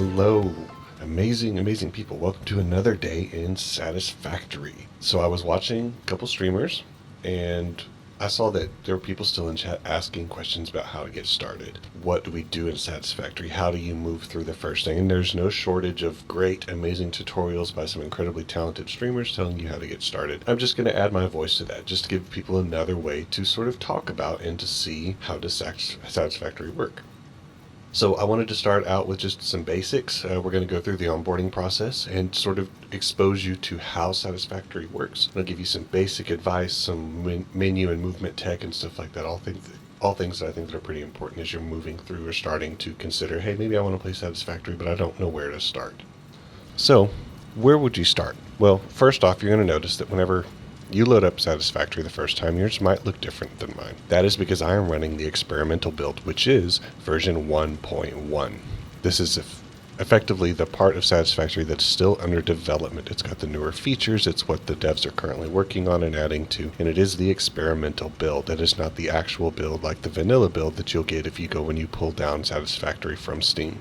Hello, amazing people. Welcome to another day in Satisfactory. So I was watching a couple streamers and I saw that there were people still in chat asking questions about how to get started. What do we do in Satisfactory? How do you move through the first thing? And there's no shortage of great, amazing tutorials by some incredibly talented streamers telling you how to get started. I'm just going to add my voice to that, just to give people another way to sort of talk about and to see how does Satisfactory work. So I wanted to start out with just some basics. We're going to go through the onboarding process and sort of expose you to how Satisfactory works. I'll give you some basic advice, some menu and movement tech and stuff like that. All things that I think that are pretty important as you're moving through or starting to consider, hey, maybe I want to play Satisfactory, but I don't know where to start. So where would you start? Well, first off, you're going to notice that whenever you load up Satisfactory the first time, yours might look different than mine. That is because I am running the experimental build, which is version 1.1. This is effectively the part of Satisfactory that's still under development. It's got the newer features, it's what the devs are currently working on and adding to, and it is the experimental build. That is not the actual build like the vanilla build that you'll get if you go when you pull down Satisfactory from Steam.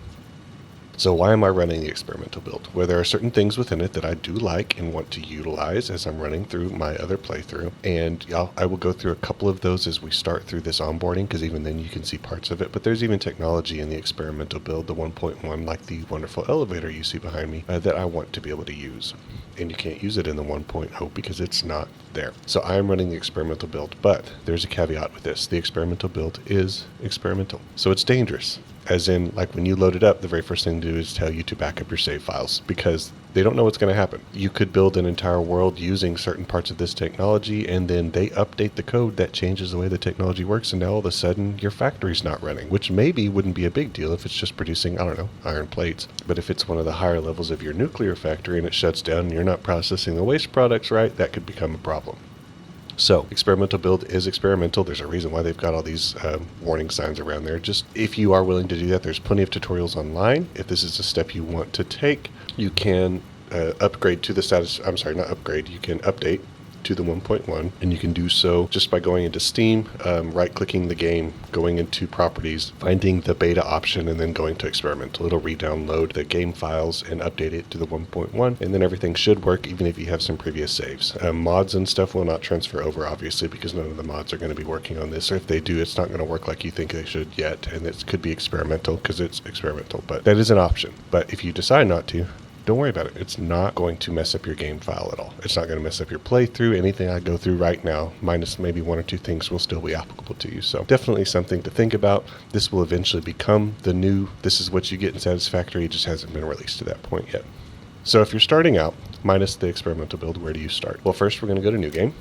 So why am I running the experimental build? Well, there are certain things within it that I do like and want to utilize as I'm running through my other playthrough. And I will go through a couple of those as we start through this onboarding, because even then you can see parts of it. But there's even technology in the experimental build, the 1.1, like the wonderful elevator you see behind me, that I want to be able to use. And you can't use it in the 1.0 because it's not there. So I am running the experimental build, but there's a caveat with this. The experimental build is experimental. So it's dangerous. As in, like when you load it up, the very first thing to do is tell you to back up your save files because they don't know what's going to happen. You could build an entire world using certain parts of this technology, and then they update the code that changes the way the technology works, and now all of a sudden your factory's not running, which maybe wouldn't be a big deal if it's just producing, I don't know, iron plates. But if it's one of the higher levels of your nuclear factory and it shuts down and you're not processing the waste products right, that could become a problem. So, experimental build is experimental. There's a reason why they've got all these warning signs around there. Just if you are willing to do that, there's plenty of tutorials online. If this is a step you want to take, you can upgrade to the you can update to the 1.1, and you can do so just by going into Steam, right-clicking the game, going into properties, finding the beta option, and then going to experimental. It'll re-download the game files and update it to the 1.1, and then everything should work even if you have some previous saves. Mods and stuff will not transfer over, obviously, because none of the mods are going to be working on this, or if they do, it's not going to work like you think they should yet, and it could be experimental because it's experimental, but that is an option. But if you decide not to, don't worry about it. It's not going to mess up your game file at all. It's not going to mess up your playthrough. Anything I go through right now, minus maybe one or two things, will still be applicable to you. So definitely something to think about. This will eventually become the new, this is what you get in Satisfactory. It just hasn't been released to that point yet. So if you're starting out, minus the experimental build, where do you start? Well, first we're going to go to New Game.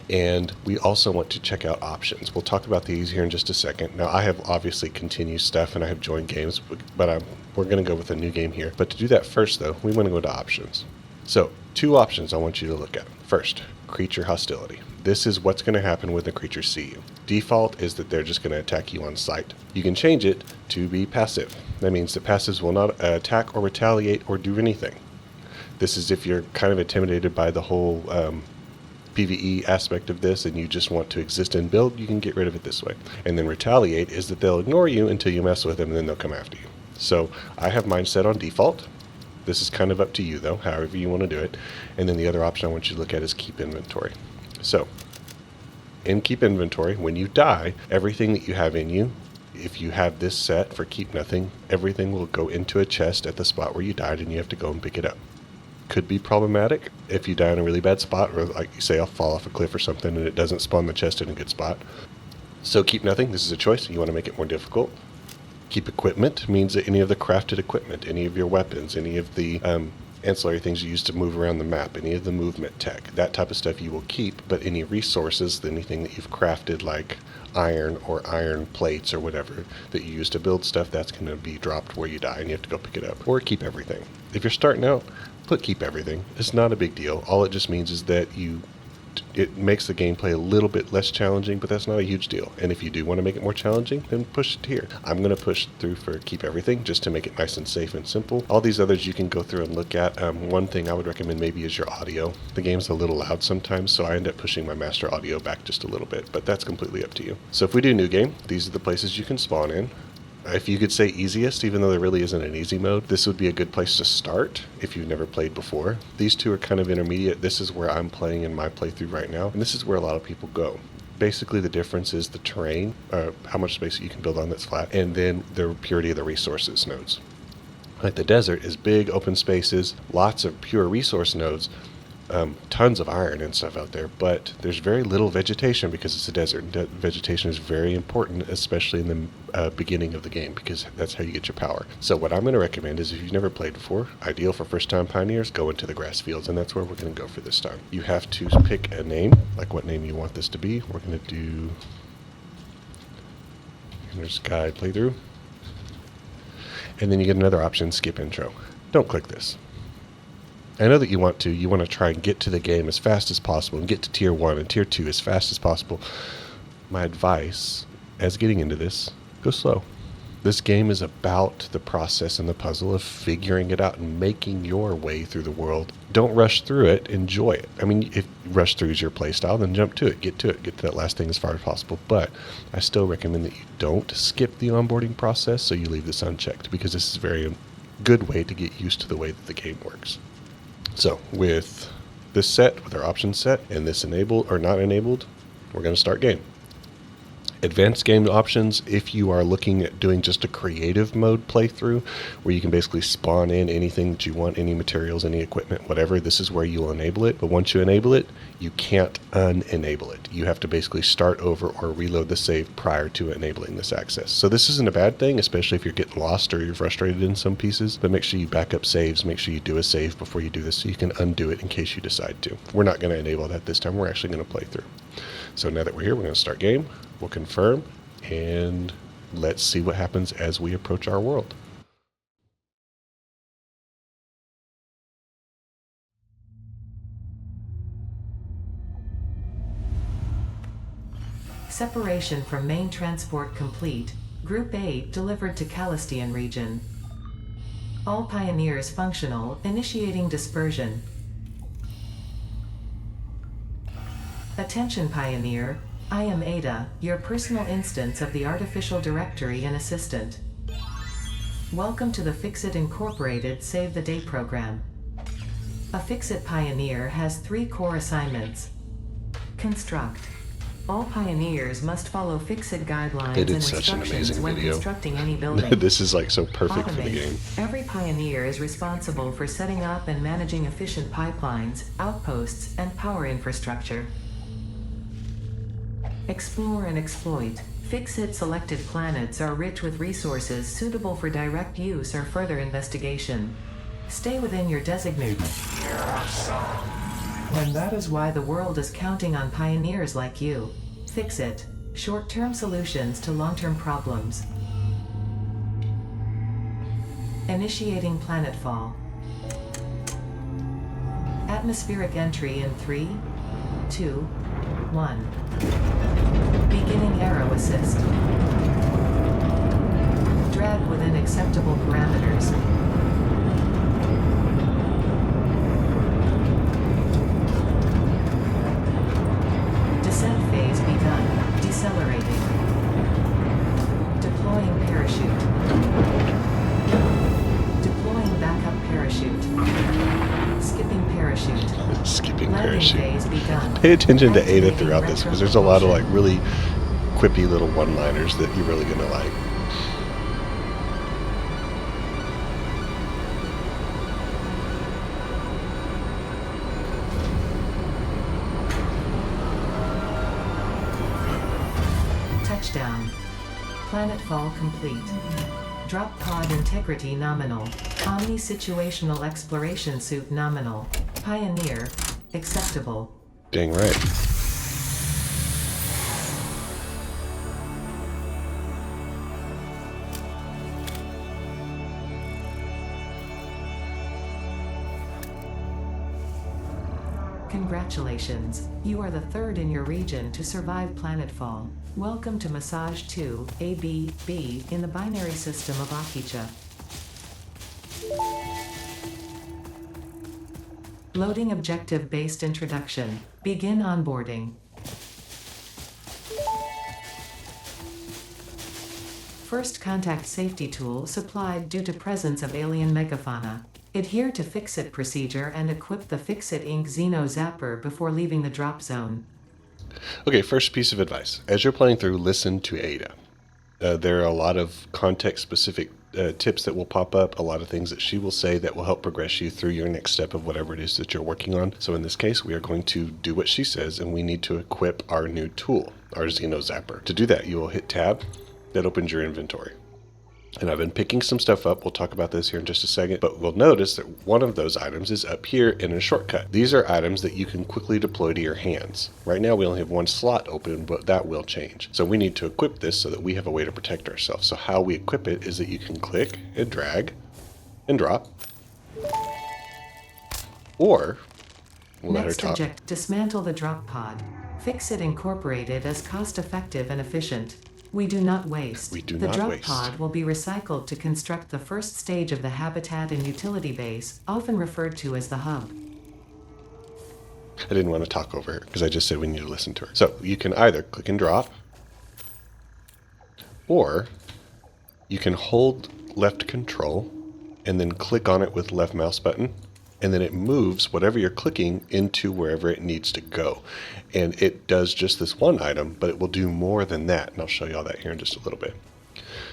And we also want to check out options. We'll talk about these here in just a second. Now, I have obviously continued stuff and I have joined games, but we're going to go with a new game here. But to do that first, though, we want to go to options. So, two options I want you to look at. First, creature hostility. This is what's going to happen when the creatures see you. Default is that they're just going to attack you on sight. You can change it to be passive. That means that passives will not attack or retaliate or do anything. This is if you're kind of intimidated by the whole PvE aspect of this and you just want to exist and build, you can get rid of it this way. And then retaliate is that they'll ignore you until you mess with them and then they'll come after you. So I have mine set on default. This is kind of up to you though, however you want to do it. And then the other option I want you to look at is keep inventory. So in keep inventory, when you die, everything that you have in you, if you have this set for keep nothing, everything will go into a chest at the spot where you died and you have to go and pick it up. Could be problematic if you die in a really bad spot, or like you say, I'll fall off a cliff or something and it doesn't spawn the chest in a good spot. So keep nothing, this is a choice. You want to make it more difficult. Keep equipment means that any of the crafted equipment, any of your weapons, any of the ancillary things you use to move around the map, any of the movement tech, that type of stuff you will keep, but any resources, anything that you've crafted like iron or iron plates or whatever that you use to build stuff, that's going to be dropped where you die and you have to go pick it up. Or keep everything. If you're starting out, put keep everything. It's not a big deal. All it just means is that it makes the gameplay a little bit less challenging, but that's not a huge deal. And if you do want to make it more challenging, then push it here. I'm going to push through for keep everything just to make it nice and safe and simple. All these others you can go through and look at. One thing I would recommend maybe is your audio. The game's a little loud sometimes, so I end up pushing my master audio back just a little bit, but that's completely up to you. So if we do new game, these are the places you can spawn in. If you could say easiest, even though there really isn't an easy mode, this would be a good place to start if you've never played before. These two are kind of intermediate. This is where I'm playing in my playthrough right now, and this is where a lot of people go. Basically, the difference is the terrain, how much space you can build on that's flat, and then the purity of the resources nodes. Like the desert is big open spaces, lots of pure resource nodes, tons of iron and stuff out there, but there's very little vegetation because it's a desert. Vegetation is very important, especially in the beginning of the game, because that's how you get your power. So what I'm going to recommend is, if you've never played before, ideal for first-time pioneers, go into the grass fields, and that's where we're going to go for this time. You have to pick a name, like what name you want this to be. We're going to do... There's guide playthrough. And then you get another option, skip intro. Don't click this. I know that you want to try and get to the game as fast as possible and get to tier 1 and tier 2 as fast as possible. My advice, as getting into this, go slow. This game is about the process and the puzzle of figuring it out and making your way through the world. Don't rush through it, enjoy it. I mean, if rush through is your playstyle, then jump to it, get to that last thing as far as possible. But I still recommend that you don't skip the onboarding process, so you leave this unchecked, because this is a very good way to get used to the way that the game works. So with this set, with our options set, and this enabled or not enabled, we're going to start game. Advanced game options, if you are looking at doing just a creative mode playthrough, where you can basically spawn in anything that you want, any materials, any equipment, whatever, this is where you'll enable it. But once you enable it, you can't unenable it. You have to basically start over or reload the save prior to enabling this access. So this isn't a bad thing, especially if you're getting lost or you're frustrated in some pieces, but make sure you back up saves, make sure you do a save before you do this so you can undo it in case you decide to. We're not going to enable that this time, we're actually going to play through. So now that we're here, we're going to start game, we'll confirm, and let's see what happens as we approach our world. Separation from main transport complete. Group A delivered to Calistian region. All pioneers functional, initiating dispersion. Attention Pioneer, I am Ada, your personal instance of the Artificial Directory and Assistant. Welcome to the Fixit Incorporated Save the Day program. A Fixit Pioneer has 3 core assignments. Construct. All pioneers must follow Fixit guidelines They did and such an instructions amazing when video. constructing any building. This is like so perfect for the Automate. game. Every pioneer is responsible for setting up and managing efficient pipelines, outposts, and power infrastructure. Explore and exploit. Fixit selected planets are rich with resources suitable for direct use or further investigation. Stay within your designated. And that is why the world is counting on pioneers like you. Fixit. Short-term solutions to long-term problems. Initiating planetfall. Atmospheric entry in 3, 2, 1. Beginning arrow assist. Drag within acceptable parameters. Descent phase begun. Decelerating. Deploying parachute. Deploying backup parachute. Skipping parachute. Skipping Landing parachute. phase begun. Pay attention to Ada Activating throughout this, because there's a lot of like retropropulsion. really quippy little one-liners that you're really going to like. Touchdown. Planetfall complete. Drop pod integrity nominal. Omni situational exploration suit nominal. Pioneer. Acceptable. Dang right. Congratulations. You are the 3rd in your region to survive planetfall. Welcome to Massage 2, A-B-B, in the binary system of Akicha. Loading objective-based introduction. Begin onboarding. First contact safety tool supplied due to presence of alien megafauna. Adhere to Fix-It procedure and equip the Fix-It Inc. Xeno Zapper before leaving the drop zone. Okay, first piece of advice. As you're playing through, listen to Ada. There are a lot of context-specific tips that will pop up, a lot of things that she will say that will help progress you through your next step of whatever it is that you're working on. So in this case, we are going to do what she says, and we need to equip our new tool, our Xeno Zapper. To do that, you will hit Tab. That opens your inventory. And I've been picking some stuff up. We'll talk about this here in just a second, but we'll notice that one of those items is up here in a shortcut. These are items that you can quickly deploy to your hands. Right now we only have one slot open, but that will change. So we need to equip this so that we have a way to protect ourselves. So how we equip it is that you can click and drag and drop, or we'll let her Next talk. object, dismantle the drop pod. Fix-It Incorporated is cost-effective and efficient. We do not waste. We do the not drop waste. pod will be recycled to construct the first stage of the habitat and utility base, often referred to as the hub. I didn't want to talk over her because I just said we need to listen to her. So you can either click and drop, or you can hold left control and then click on it with left mouse button, and then it moves whatever you're clicking into wherever it needs to go. And it does just this one item, but it will do more than that. And I'll show you all that here in just a little bit.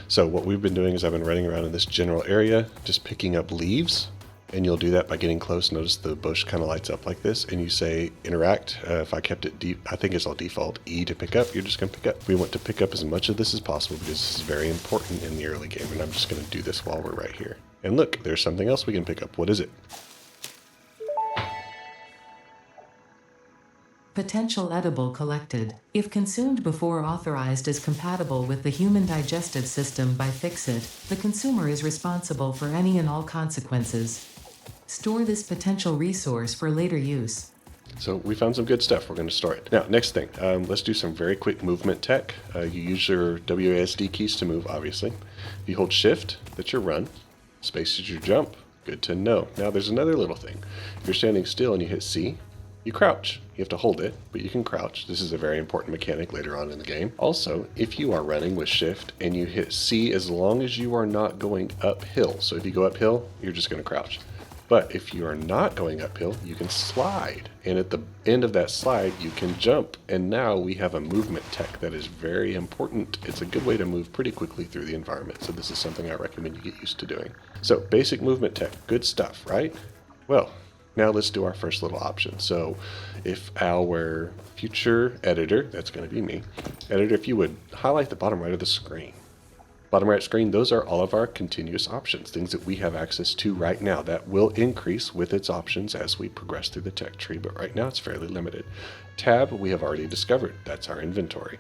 So what we've been doing is I've been running around in this general area, just picking up leaves. And you'll do that by getting close. Notice the bush kind of lights up like this, and you say interact. If I kept it deep, I think it's all default. E to pick up, you're just going to pick up. We want to pick up as much of this as possible because this is very important in the early game, and I'm just going to do this while we're right here. And look, there's something else we can pick up. What is it? Potential edible collected. If consumed before authorized as compatible with the human digestive system by Fix-It, the consumer is responsible for any and all consequences. Store this potential resource for later use. So we found some good stuff. We're going to store it. Now, next thing, let's do some very quick movement tech. You use your WASD keys to move, obviously. If you hold shift, that's your run. Space is your jump. Good to know. Now there's another little thing. If you're standing still and you hit C, you crouch. You have to hold it, but you can crouch. This is a very important mechanic later on in the game. Also, if you are running with shift and you hit C, as long as you are not going uphill. So if you go uphill, you're just going to crouch. But if you are not going uphill, you can slide. And at the end of that slide, you can jump. And now we have a movement tech that is very important. It's a good way to move pretty quickly through the environment. So this is something I recommend you get used to doing. So basic movement tech, good stuff, right? Well, now let's do our first little option. So if our future editor, that's going to be me, editor, if you would highlight the bottom right of the screen. Bottom right screen, those are all of our continuous options, things that we have access to right now that will increase with its options as we progress through the tech tree, but right now it's fairly limited. Tab, we have already discovered. That's our inventory.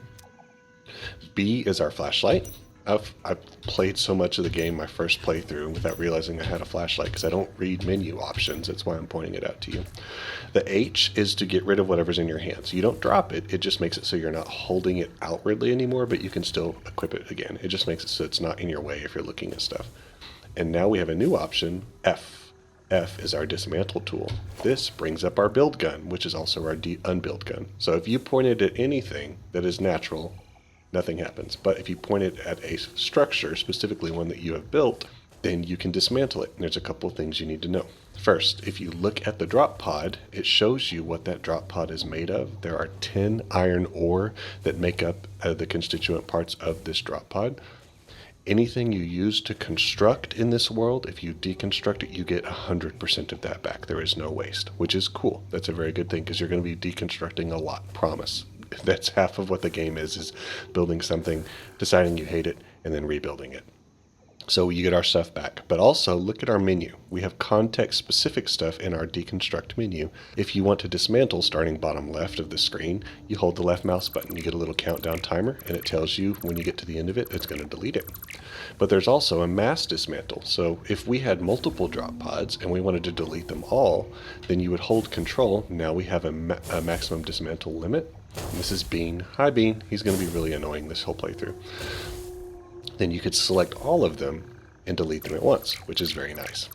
B is our flashlight. I've played so much of the game my first playthrough without realizing I had a flashlight because I don't read menu options. That's why I'm pointing it out to you. The H is to get rid of whatever's in your hands. You don't drop it. It just makes it so you're not holding it outwardly anymore, but you can still equip it again. It just makes it so it's not in your way if you're looking at stuff. And now we have a new option, F. F is our dismantle tool. This brings up our build gun, which is also our unbuild gun. So if you point it at anything that is natural, nothing happens. But if you point it at a structure, specifically one that you have built, then you can dismantle it. And there's a couple of things you need to know. First, if you look at the drop pod, it shows you what that drop pod is made of. There are 10 iron ore that make up the constituent parts of this drop pod. Anything you use to construct in this world, if you deconstruct it, you get 100% of that back. There is no waste, which is cool. That's a very good thing because you're going to be deconstructing a lot, promise. That's half of what the game is building something, deciding you hate it, and then rebuilding it. So you get our stuff back. But also look at our menu. We have context-specific stuff in our deconstruct menu. If you want to dismantle, starting bottom left of the screen, you hold the left mouse button. You get a little countdown timer, and it tells you when you get to the end of it, it's going to delete it. But there's also a mass dismantle. So if we had multiple drop pods and we wanted to delete them all, then you would hold control. Now we have a maximum dismantle limit. And this is Bean. Hi, Bean. He's going to be really annoying this whole playthrough. Then you could select all of them and delete them at once, which is very nice.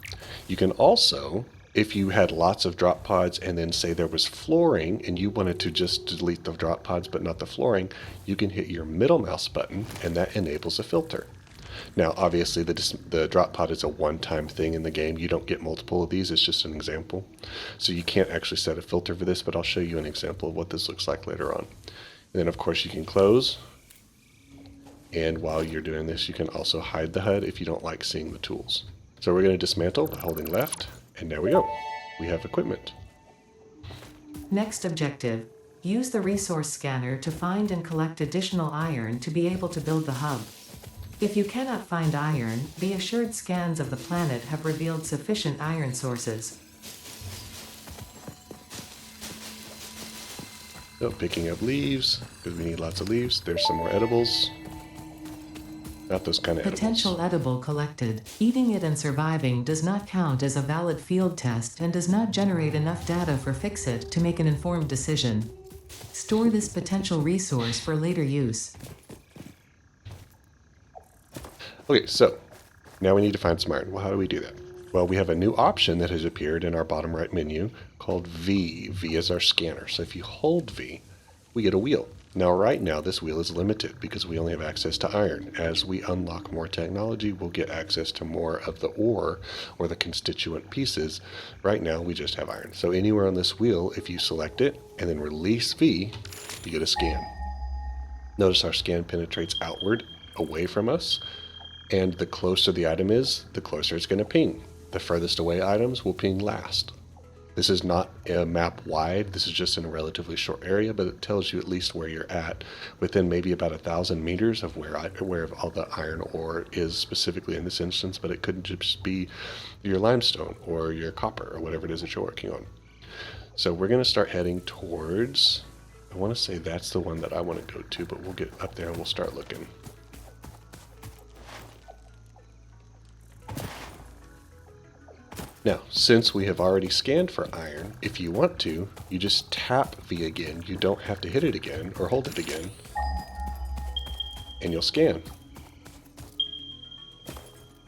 You can also, if you had lots of drop pods and then say there was flooring and you wanted to just delete the drop pods but not the flooring, you can hit your middle mouse button and that enables a filter. Now, obviously, the drop pod is a one-time thing in the game. You don't get multiple of these. It's just an example. So you can't actually set a filter for this, but I'll show you an example of what this looks like later on. And then, of course, you can close. And while you're doing this, you can also hide the HUD if you don't like seeing the tools. So we're going to dismantle by holding left, and there we go. We have equipment. Next objective, use the resource scanner to find and collect additional iron to be able to build the hub. If you cannot find iron, the assured scans of the planet have revealed sufficient iron sources. So picking up leaves, because we need lots of leaves. There's some more edibles. Not those kind of Potential edible collected. Eating it and surviving does not count as a valid field test and does not generate enough data for Fixit to make an informed decision. Store this potential resource for later use. Okay, so now we need to find some iron. Well, how do we do that? Well, we have a new option that has appeared in our bottom right menu called V. V is our scanner. So if you hold V, we get a wheel. Now, right now, this wheel is limited because we only have access to iron. As we unlock more technology, we'll get access to more of the ore or the constituent pieces. Right now, we just have iron. So anywhere on this wheel, if you select it and then release V, you get a scan. Notice our scan penetrates outward, away from us. And the closer the item is, the closer it's going to ping. The furthest away items will ping last. This is not a map wide, this is just in a relatively short area, but it tells you at least where you're at, within maybe about 1,000 meters of where all the iron ore is specifically in this instance, but it could just be your limestone or your copper or whatever it is that you're working on. So we're going to start heading towards, I want to say that's the one that I want to go to, but we'll get up there and we'll start looking. Now, since we have already scanned for iron, if you want to, you just tap V again. You don't have to hit it again or hold it again, and you'll scan.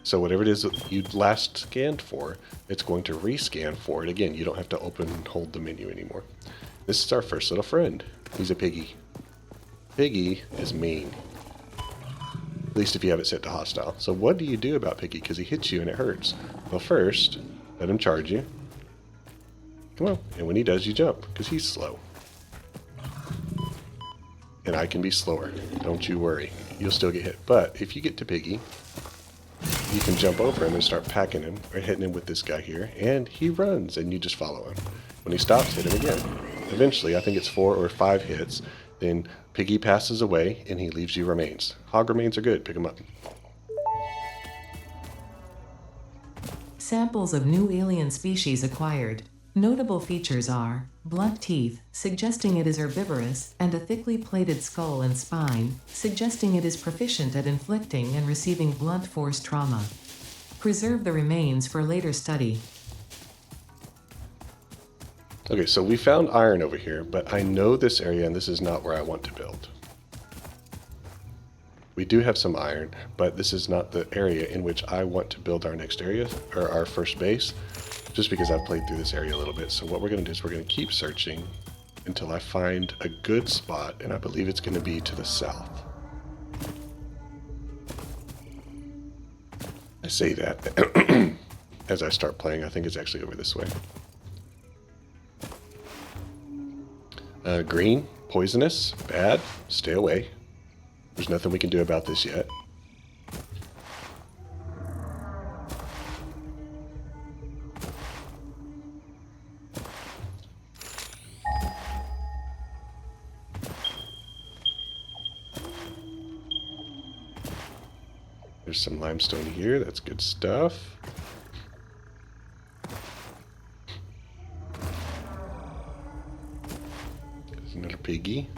So whatever it is that you last scanned for, it's going to rescan for it again. You don't have to open and hold the menu anymore. This is our first little friend. He's a piggy. Piggy is mean. At least if you have it set to hostile. So what do you do about Piggy? Because he hits you and it hurts. Well, first, let him charge you. Come on. And when he does, you jump, because he's slow. And I can be slower. Don't you worry. You'll still get hit. But if you get to Piggy, you can jump over him and start packing him, or hitting him with this guy here, and he runs, and you just follow him. When he stops, hit him again. Eventually, I think it's 4 or 5 hits, then Piggy passes away, and he leaves you remains. Hog remains are good. Pick them up. Samples of new alien species acquired. Notable features are blunt teeth, suggesting it is herbivorous, and a thickly plated skull and spine, suggesting it is proficient at inflicting and receiving blunt force trauma. Preserve the remains for later study. Okay, so we found iron over here, but I know this area, and this is not where I want to build. We do have some iron, but this is not the area in which I want to build our next area, or our first base, just because I've played through this area a little bit. So what we're going to do is we're going to keep searching until I find a good spot, and I believe it's going to be to the south. I say that as I start playing. I think it's actually over this way. Green, poisonous, bad, stay away. There's nothing we can do about this yet. There's some limestone here, that's good stuff. There's another piggy.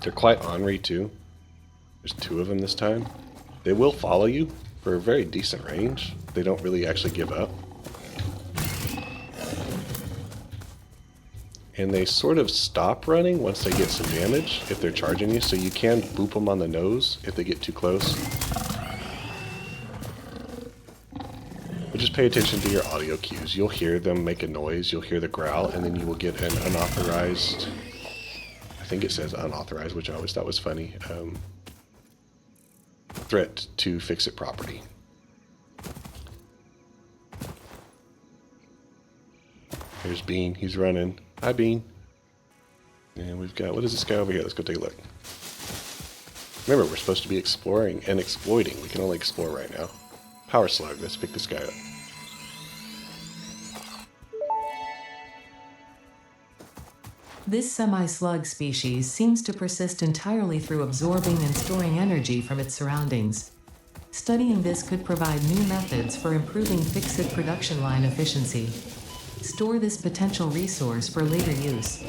They're quite ornery too. There's 2 of them this time. They will follow you for a very decent range. They don't really actually give up. And they sort of stop running once they get some damage if they're charging you, so you can boop them on the nose if they get too close. But just pay attention to your audio cues. You'll hear them make a noise, you'll hear the growl, and then you will get an unauthorized, I think it says unauthorized, which I always thought was funny, threat to fix-it property. Here's Bean. He's running. Hi, Bean. And we've got, what is this guy over here? Let's go take a look. Remember, we're supposed to be exploring and exploiting. We can only explore right now. Power slug. Let's pick this guy up. This semi-slug species seems to persist entirely through absorbing and storing energy from its surroundings. Studying this could provide new methods for improving fix-it production line efficiency. Store this potential resource for later use.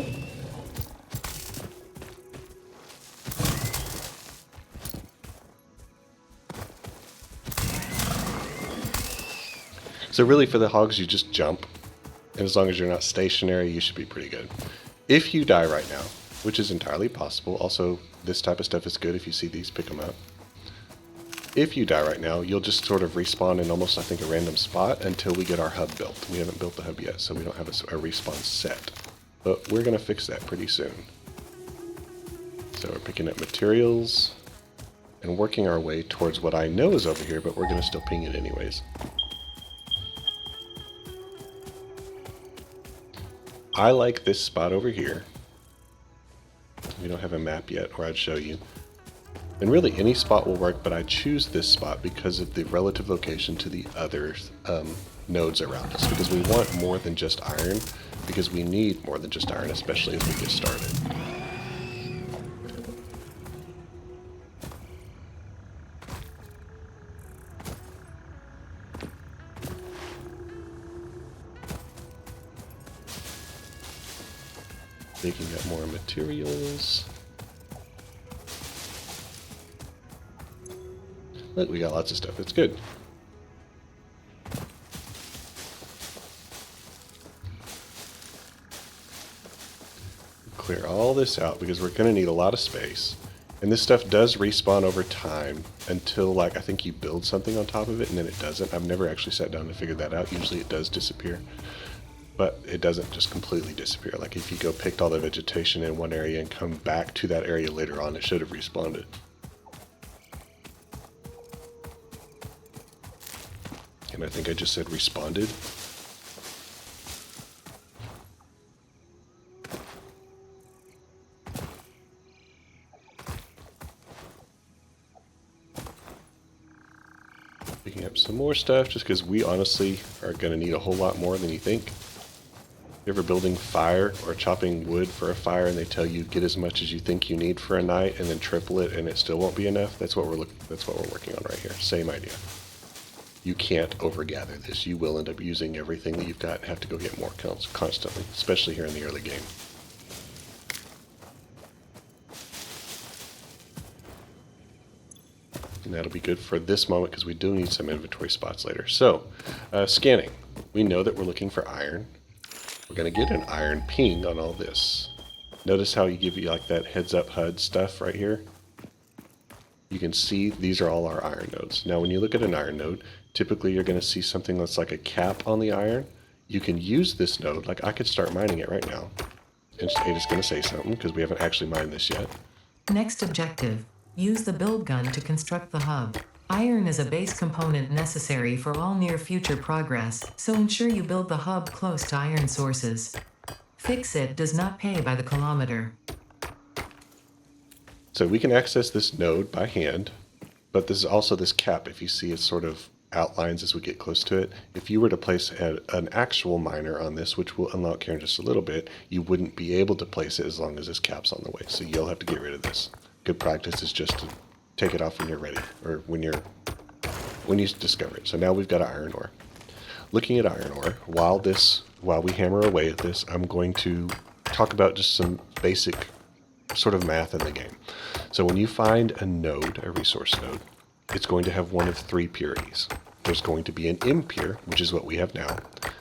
So really for the hogs, you just jump. And as long as you're not stationary, you should be pretty good. If you die right now, which is entirely possible, also this type of stuff is good. If you see these, pick them up. If you die right now, you'll just sort of respawn in almost, I think, a random spot until we get our hub built. We haven't built the hub yet, so we don't have a respawn set. But we're going to fix that pretty soon. So we're picking up materials and working our way towards what I know is over here, but we're going to still ping it anyways. I like this spot over here. We don't have a map yet, or I'd show you. And really any spot will work, but I choose this spot because of the relative location to the other nodes around us. Because we want more than just iron, because we need more than just iron, especially as we get started. Picking up more materials. Look, we got lots of stuff. It's good. Clear all this out because we're going to need a lot of space. And this stuff does respawn over time until, like, I think you build something on top of it and then it doesn't. I've never actually sat down to figure that out. Usually it does disappear. But it doesn't just completely disappear. Like if you go picked all the vegetation in one area and come back to that area later on, it should have respawned. And I think I just said responded. Picking up some more stuff just because we honestly are going to need a whole lot more than you think. You ever building fire or chopping wood for a fire and they tell you get as much as you think you need for a night and then triple it and it still won't be enough? That's what we're working on right here. Same idea. You can't overgather this. You will end up using everything that you've got and have to go get more constantly, especially here in the early game. And that'll be good for this moment because we do need some inventory spots later. So, scanning. We know that we're looking for iron. We're going to get an iron ping on all this. Notice how you give you like that heads up HUD stuff right here? You can see these are all our iron nodes. Now when you look at an iron node, typically you're going to see something that's like a cap on the iron. You can use this node, like I could start mining it right now. And it's going to say something because we haven't actually mined this yet. Next objective, use the build gun to construct the hub. Iron is a base component necessary for all near future progress, so ensure you build the hub close to iron sources. Fix-it does not pay by the kilometer. So we can access this node by hand, but this is also this cap. If you see it sort of outlines as we get close to it. If you were to place an actual miner on this, which we'll unlock here in just a little bit, you wouldn't be able to place it as long as this cap's on the way. So you'll have to get rid of this. Good practice is just to take it off when you're ready, or when you discover it. So now we've got iron ore. Looking at iron ore, while we hammer away at this, I'm going to talk about just some basic sort of math in the game. So when you find a node, a resource node, it's going to have one of three purities. There's going to be an impure, which is what we have now.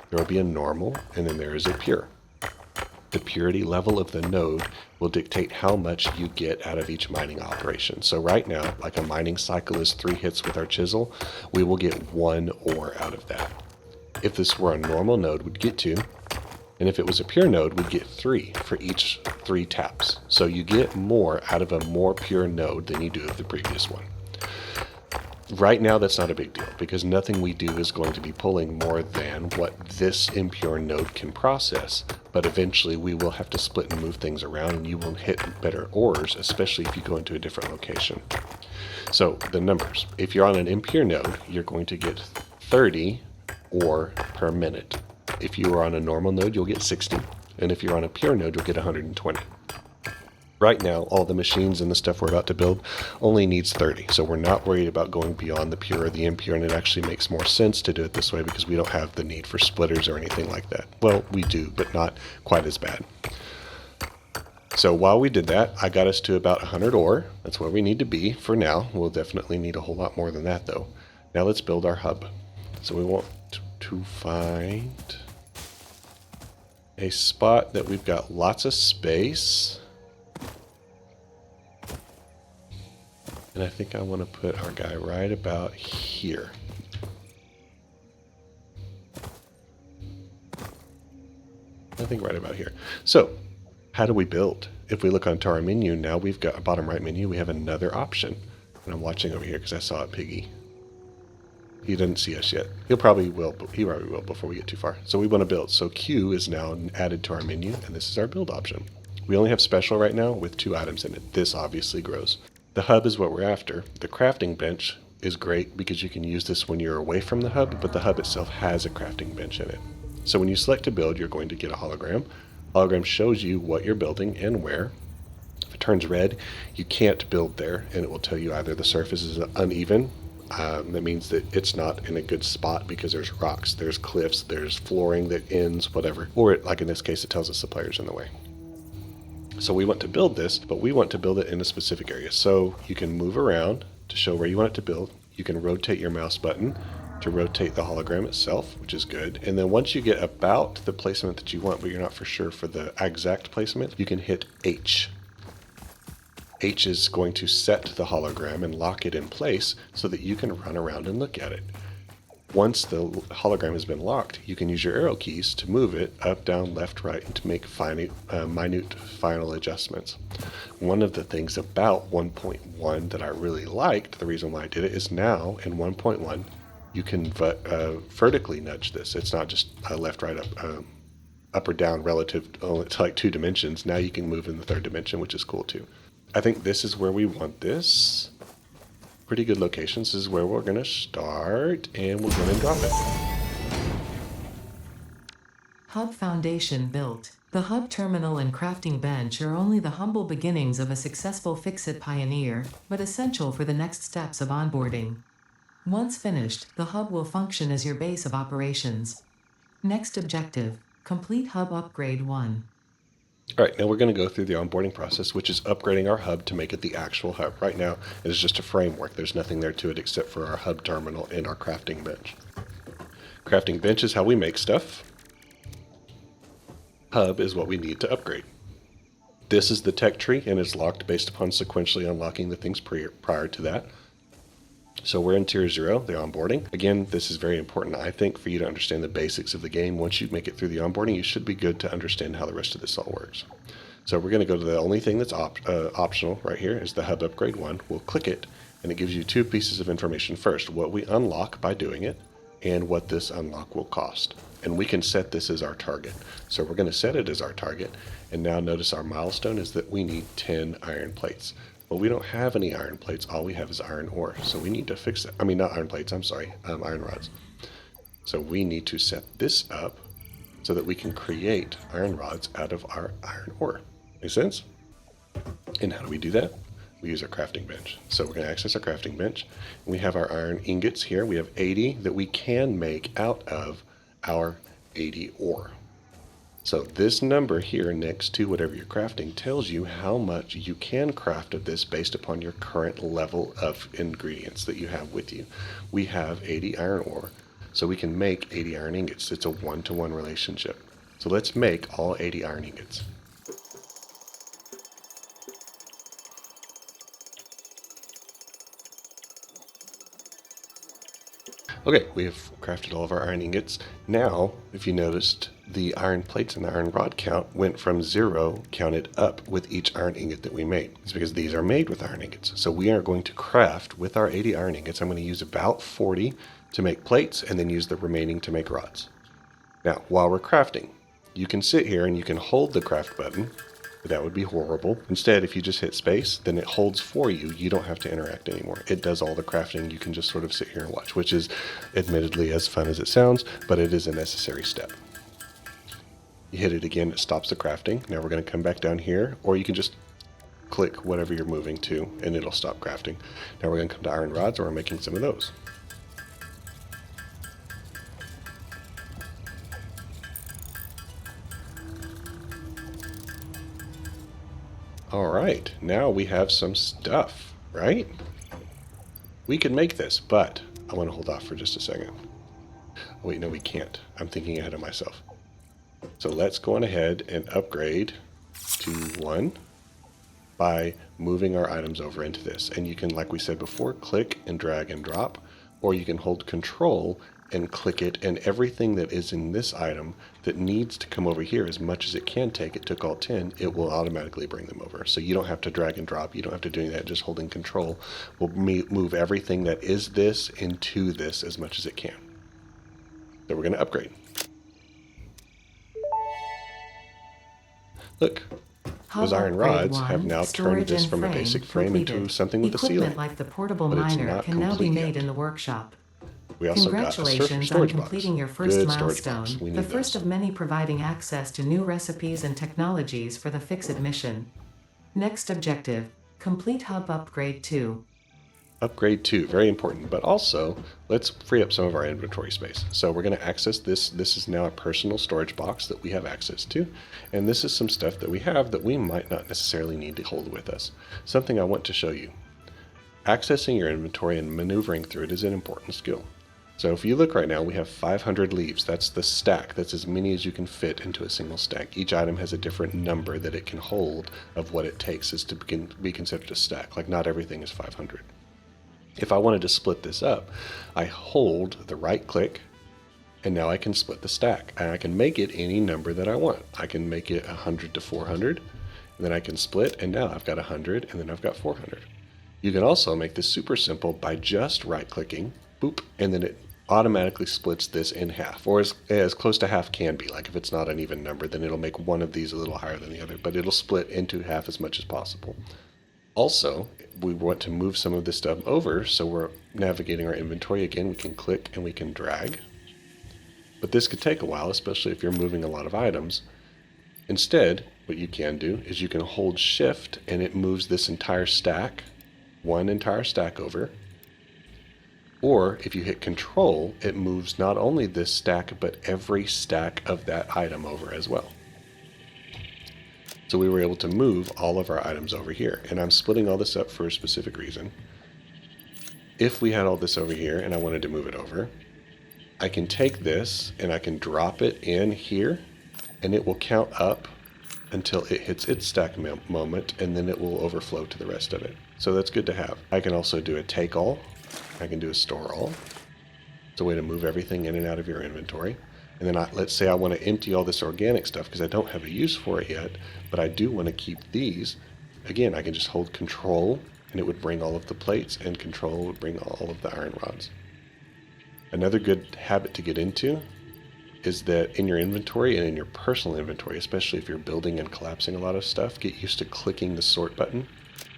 There will be a normal, and then there is a pure. The purity level of the node will dictate how much you get out of each mining operation. So right now, like a mining cycle is 3 hits with our chisel, we will get 1 ore out of that. If this were a normal node, we'd get 2. And if it was a pure node, we'd get 3 for each 3 taps. So you get more out of a more pure node than you do of the previous one. Right now, that's not a big deal because nothing we do is going to be pulling more than what this impure node can process. But eventually we will have to split and move things around, and you will hit better ores, especially if you go into a different location. So the numbers, if you're on an impure node, you're going to get 30 ore per minute. If you are on a normal node, you'll get 60. And if you're on a pure node, you'll get 120. Right now, all the machines and the stuff we're about to build only needs 30. So we're not worried about going beyond the pure or the impure, and it actually makes more sense to do it this way because we don't have the need for splitters or anything like that. Well, we do, but not quite as bad. So while we did that, I got us to about 100 ore. That's where we need to be for now. We'll definitely need a whole lot more than that, though. Now let's build our hub. So we want to find a spot that we've got lots of space. And I think I want to put our guy right about here. I think right about here. So, how do we build? If we look onto our menu, now we've got a bottom right menu, we have another option. And I'm watching over here because I saw a piggy. He didn't see us yet. He probably will before we get too far. So we want to build. So Q is now added to our menu, and this is our build option. We only have special right now with 2 items in it. This obviously grows. The hub is what we're after. The crafting bench is great because you can use this when you're away from the hub, but the hub itself has a crafting bench in it. So when you select to build, you're going to get a hologram. Hologram shows you what you're building and where. If it turns red, you can't build there, and it will tell you either the surface is uneven. That means that it's not in a good spot because there's rocks, there's cliffs, there's flooring that ends, whatever. Or like in this case, it tells us the player's in the way. So we want to build this, but we want to build it in a specific area. So you can move around to show where you want it to build. You can rotate your mouse button to rotate the hologram itself, which is good. And then once you get about the placement that you want, but you're not for sure for the exact placement, you can hit H. H is going to set the hologram and lock it in place so that you can run around and look at it. Once the hologram has been locked, you can use your arrow keys to move it up, down, left, right, and to make minute final adjustments. One of the things about 1.1 that I really liked, the reason why I did it, is now in 1.1, you can vertically nudge this. It's not just left, right, up or down relative to like 2 dimensions. Now you can move in the 3rd dimension, which is cool too. I think this is where we want this. Pretty good locations. This is where we're going to start, and we're going to drop it. Hub foundation built. The hub terminal and crafting bench are only the humble beginnings of a successful Fix-It pioneer, but essential for the next steps of onboarding. Once finished, the hub will function as your base of operations. Next objective, complete hub upgrade 1. All right, now we're going to go through the onboarding process, which is upgrading our hub to make it the actual hub. Right now, it is just a framework. There's nothing there to it except for our hub terminal and our crafting bench. Crafting bench is how we make stuff. Hub is what we need to upgrade. This is the tech tree, and is locked based upon sequentially unlocking the things prior to that. So we're in Tier 0, the onboarding. Again, this is very important, I think, for you to understand the basics of the game. Once you make it through the onboarding, you should be good to understand how the rest of this all works. So we're going to go to the only thing that's optional right here is the Hub Upgrade 1. We'll click it, and it gives you 2 pieces of information. First, what we unlock by doing it, and what this unlock will cost. And we can set this as our target. So we're going to set it as our target, and now notice our milestone is that we need 10 iron plates. Well, we don't have any iron plates. All we have is iron ore. So we need to fix it. I mean, not iron plates, I'm sorry, iron rods. So we need to set this up so that we can create iron rods out of our iron ore. Make sense? And how do we do that? We use our crafting bench. So we're going to access our crafting bench. And we have our iron ingots here. We have 80 that we can make out of our 80 ore. So this number here next to whatever you're crafting tells you how much you can craft of this based upon your current level of ingredients that you have with you. We have 80 iron ore, so we can make 80 iron ingots. It's a 1-to-1 relationship. So let's make all 80 iron ingots. Okay, we have crafted all of our iron ingots. Now, if you noticed, the iron plates and the iron rod count went from 0 counted up with each iron ingot that we made. It's because these are made with iron ingots. So we are going to craft with our 80 iron ingots. I'm going to use about 40 to make plates and then use the remaining to make rods. Now, while we're crafting, you can sit here and you can hold the craft button. That would be horrible. Instead, if you just hit space, then it holds for you. You don't have to interact anymore. It does all the crafting. You can just sort of sit here and watch, which is admittedly as fun as it sounds, but it is a necessary step. You hit it again, it stops the crafting. Now we're going to come back down here, or you can just click whatever you're moving to and it'll stop crafting. Now we're going to come to iron rods, and we're making some of those. All right, now we have some stuff, right? We can make this, but I want to hold off for just a second. Oh, wait, no, we can't. I'm thinking ahead of myself. So let's go on ahead and upgrade to 1 by moving our items over into this. And you can, like we said before, click and drag and drop, or you can hold Control and click it, and everything that is in this item that needs to come over here, as much as it can take, it took all 10, it will automatically bring them over. So you don't have to drag and drop, you don't have to do that, just holding Control will move everything that is this into this as much as it can. So we're going to upgrade. Look, those iron rods have now turned this from a basic frame into something with a ceiling. Equipment like the portable miner can now be made in the workshop. We also Congratulations got a on completing your first milestone, the first those. of many providing access to new recipes and technologies for the Fix-It mission. Next objective, complete Hub Upgrade 2. Upgrade 2, very important, but also let's free up some of our inventory space. So we're going to access this. This is now a personal storage box that we have access to, and this is some stuff that we have that we might not necessarily need to hold with us. Something I want to show you. Accessing your inventory and maneuvering through it is an important skill. So if you look right now, we have 500 leaves. That's the stack. That's as many as you can fit into a single stack. Each item has a different number that it can hold of what it takes is to be considered a stack. Like not everything is 500. If I wanted to split this up, I hold the right click, and now I can split the stack. And I can make it any number that I want. I can make it 100 to 400, and then I can split, and now I've got 100, and then I've got 400. You can also make this super simple by just right-clicking, boop, and then it automatically splits this in half, or as close to half can be. Like if it's not an even number, then it'll make one of these a little higher than the other, but it'll split into half as much as possible. Also, we want to move some of this stuff over, so we're navigating our inventory. Again, we can click and we can drag, but this could take a while, especially if you're moving a lot of items. Instead, what you can do is you can hold Shift and it moves this entire stack, one entire stack over. Or if you hit Control, it moves not only this stack, but every stack of that item over as well. So we were able to move all of our items over here. And I'm splitting all this up for a specific reason. If we had all this over here and I wanted to move it over, I can take this and I can drop it in here, and it will count up until it hits its stack moment, and then it will overflow to the rest of it. So that's good to have. I can also do a take all. I can do a store all. It's a way to move everything in and out of your inventory. And then let's say I want to empty all this organic stuff because I don't have a use for it yet, but I do want to keep these. Again, I can just hold Control and it would bring all of the plates, and Control would bring all of the iron rods. Another good habit to get into is that in your inventory and in your personal inventory, especially if you're building and collapsing a lot of stuff, get used to clicking the sort button,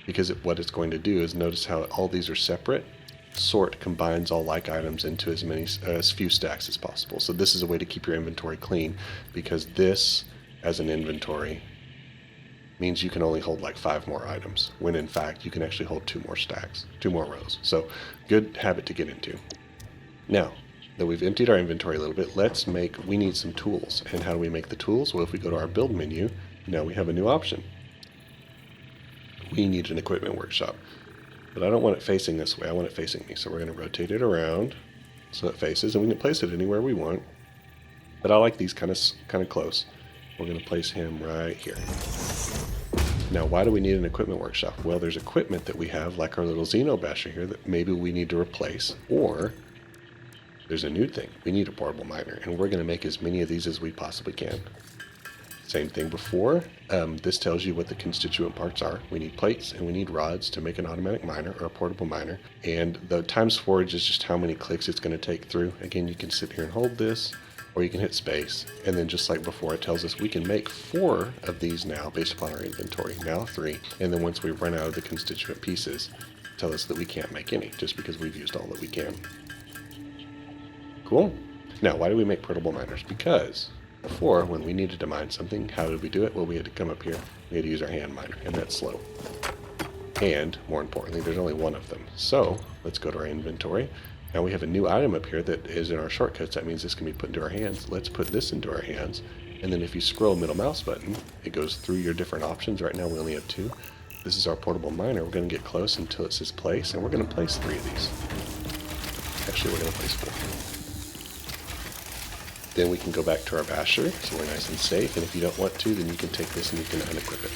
because what it's going to do is, notice how all these are separate. Sort combines all like items into as few stacks as possible. So this is a way to keep your inventory clean, because this as an inventory means you can only hold like 5 more items, when in fact you can actually hold 2 more stacks, 2 more rows. So good habit to get into. Now that we've emptied our inventory a little bit, we need some tools. And how do we make the tools? Well, if we go to our build menu, now we have a new option. We need an equipment workshop. But I don't want it facing this way, I want it facing me. So we're going to rotate it around so it faces, and we can place it anywhere we want. But I like these kind of close. We're going to place him right here. Now, why do we need an equipment workshop? Well, there's equipment that we have, like our little Xeno Basher here, that maybe we need to replace, or There's a new thing. We need a portable miner, and we're going to make as many of these as we possibly can. Same thing before. This tells you what the constituent parts are. We need plates and we need rods to make an automatic miner or a portable miner. And the times forage is just how many clicks it's going to take through. Again, you can sit here and hold this, or you can hit space. And then just like before, it tells us we can make 4 of these now based upon our inventory. Now 3. And then once we run out of the constituent pieces, tell us that we can't make any just because we've used all that we can. Cool. Now, why do we make portable miners? Because before, when we needed to mine something, how did we do it? Well, we had to come up here. We had to use our hand miner, and that's slow. And, more importantly, there's only one of them. So, let's go to our inventory. Now we have a new item up here that is in our shortcuts. That means this can be put into our hands. Let's put this into our hands. And then if you scroll middle mouse button, it goes through your different options. Right now we only have 2. This is our portable miner. We're going to get close until it says place, and we're going to place 3 of these. Actually, we're going to place 4. Then we can go back to our basher, so we're nice and safe, and if you don't want to, then you can take this and you can unequip it.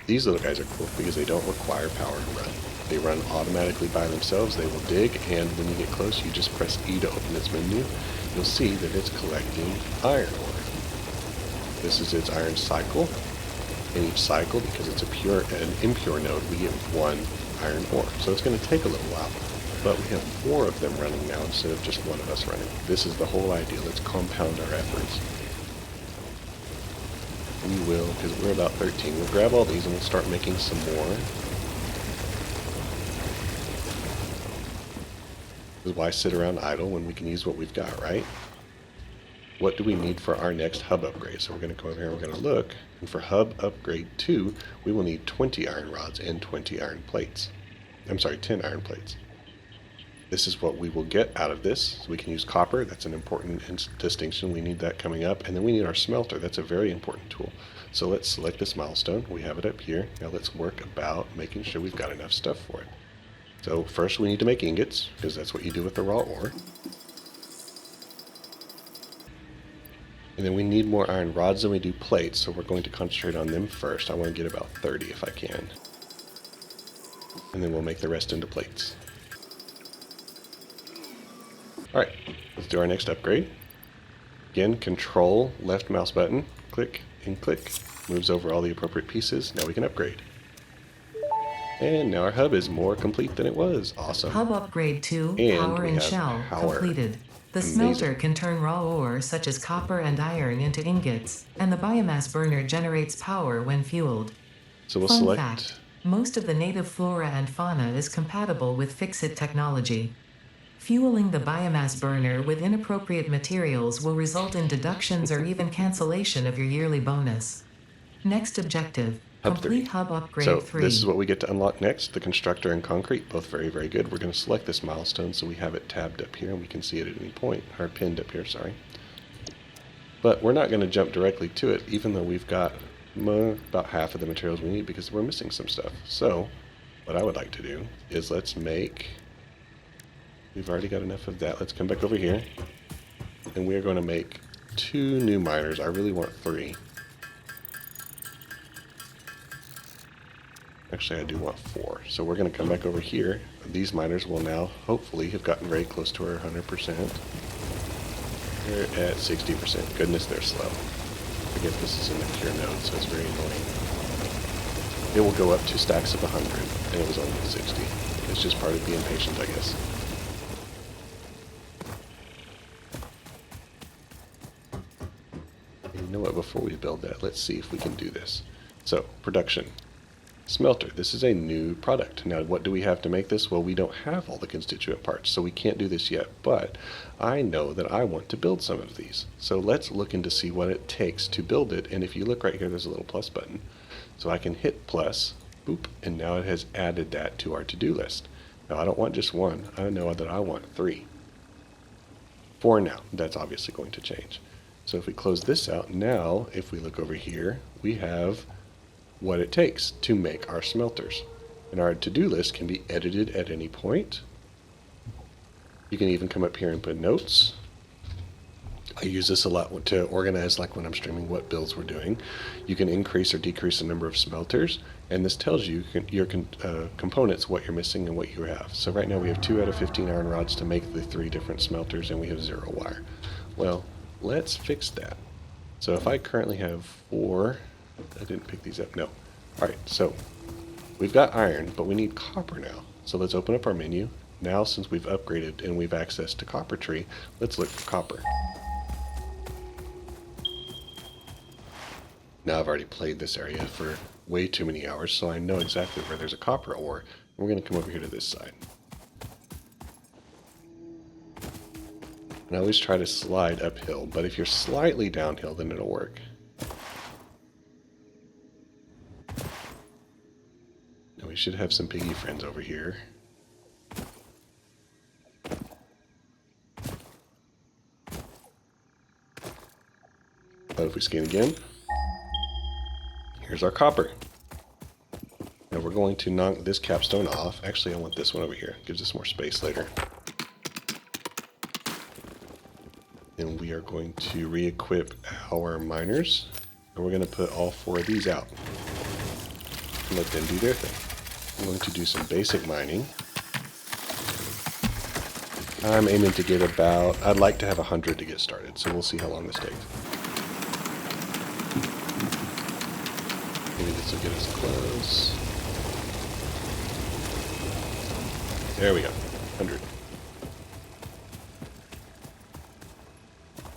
These little guys are cool because they don't require power to run. They run automatically by themselves, they will dig, and when you get close, you just press E to open its menu. You'll see that it's collecting iron ore. This is its iron cycle. In each cycle, because it's an impure node, we get 1 iron ore. So it's going to take a little while. But we have 4 of them running now instead of just 1 of us running. This is the whole idea. Let's compound our efforts. We will, because we're about 13. We'll grab all these and we'll start making some more. This is why sit around idle when we can use what we've got, right? What do we need for our next hub upgrade? So we're going to come over here and we're going to look. And for hub upgrade 2, we will need 20 iron rods and 20 iron plates. I'm sorry, 10 iron plates. This is what we will get out of this. So we can use copper. That's an important distinction. We need that coming up. And then we need our smelter. That's a very important tool. So let's select this milestone. We have it up here. Now let's work about making sure we've got enough stuff for it. So first we need to make ingots, because that's what you do with the raw ore. And then we need more iron rods than we do plates, so we're going to concentrate on them first. I want to get about 30 if I can. And then we'll make the rest into plates. Alright, let's do our next upgrade. Again, control left mouse button, click and click. Moves over all the appropriate pieces. Now we can upgrade. And now our hub is more complete than it was. Awesome. Hub upgrade 2, And power we and have shell power. completed. The Amazing. smelter can turn raw ore such as copper and iron into ingots, and the biomass burner generates power when fueled. So we'll Fun select... fact, most of the native flora and fauna is compatible with Fix-It technology. Fueling the biomass burner with inappropriate materials will result in deductions or even cancellation of your yearly bonus. Next objective, Hub complete 3. hub upgrade So 3. this is what we get to unlock next, the constructor and concrete, both very, very good. We're going to select this milestone so we have it tabbed up here and we can see it at any point, or pinned up here, sorry. But we're not going to jump directly to it, even though we've got about half of the materials we need because we're missing some stuff. So what I would like to do is let's make, we've already got enough of that. Let's come back over here and we're going to make 2 new miners. I really want 3. Actually, I do want 4. So we're going to come back over here. These miners will now hopefully have gotten very close to our 100%. They're at 60%. Goodness, they're slow. I forget this is in the pure node, so it's very annoying. It will go up to stacks of 100, and it was only at 60. It's just part of being patient, I guess. You know what, before we build that, let's see if we can do this. So, production. Smelter. This is a new product. Now, what do we have to make this? Well, we don't have all the constituent parts, so we can't do this yet, but I know that I want to build some of these. So let's look into see what it takes to build it, and if you look right here, there's a little plus button. So I can hit plus, boop, and now it has added that to our to-do list. Now, I don't want just 1. I know that I want 3. 4 now. That's obviously going to change. So if we close this out, now, if we look over here, we have what it takes to make our smelters. And our to-do list can be edited at any point. You can even come up here and put notes. I use this a lot to organize, like when I'm streaming, what builds we're doing. You can increase or decrease the number of smelters, and this tells you your components, what you're missing and what you have. So right now we have 2 out of 15 iron rods to make the 3 different smelters, and we have 0 wire. Well, let's fix that. So if I currently have 4, I didn't pick these up, no. Alright, so we've got iron, but we need copper now. So let's open up our menu. Now, since we've upgraded and we've accessed to copper tree, let's look for copper. Now I've already played this area for way too many hours, so I know exactly where there's a copper ore. We're going to come over here to this side. And I always try to slide uphill, but if you're slightly downhill, then it'll work. Now we should have some piggy friends over here. But if we scan again, here's our copper. Now we're going to knock this capstone off. Actually, I want this one over here. Gives us more space later. And we are going to re-equip our miners. And we're going to put all 4 of these out. And let them do their thing. I'm going to do some basic mining. I'm aiming to get about, I'd like to have 100 to get started, so we'll see how long this takes. Maybe this will get us close. There we go, 100.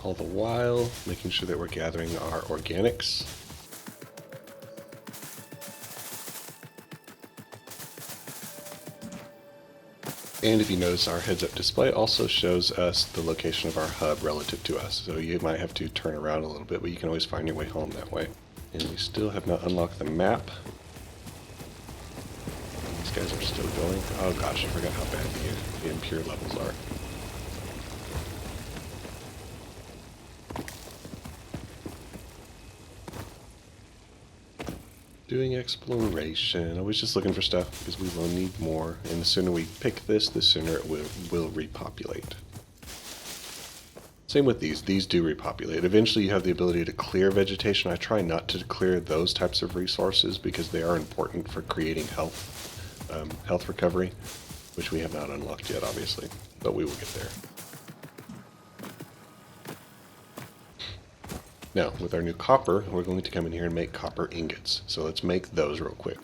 All the while, making sure that we're gathering our organics. And if you notice, our heads-up display also shows us the location of our hub relative to us. So you might have to turn around a little bit, but you can always find your way home that way. And we still have not unlocked the map. These guys are still going. Oh gosh, I forgot how bad the impure levels are. Doing exploration. I was just looking for stuff because we will need more, and the sooner we pick this, the sooner it will repopulate. Same with these. These do repopulate. Eventually you have the ability to clear vegetation. I try not to clear those types of resources because they are important for creating health recovery, which we have not unlocked yet, obviously, but we will get there. Now, with our new copper, we're going to come in here and make copper ingots. So let's make those real quick.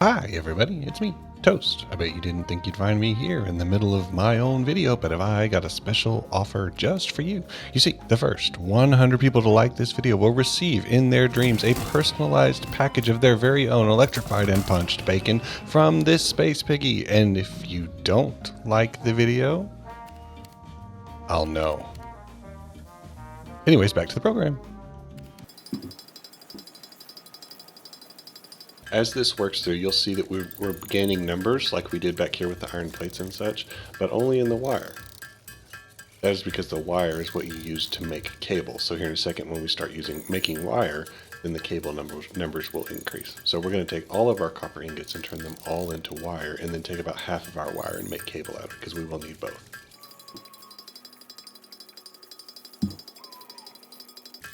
Hi everybody, it's me, Toast. I bet you didn't think you'd find me here in the middle of my own video, but have I got a special offer just for you. You see, the first 100 people to like this video will receive in their dreams a personalized package of their very own electrified and punched bacon from this Space Piggy. And if you don't like the video, I'll know. Anyways, back to the program. As this works through, you'll see that we're gaining numbers like we did back here with the iron plates and such, but only in the wire. That is because the wire is what you use to make cable. So here in a second, when we start making wire, then the cable numbers will increase. So we're going to take all of our copper ingots and turn them all into wire, and then take about half of our wire and make cable out of it, because we will need both.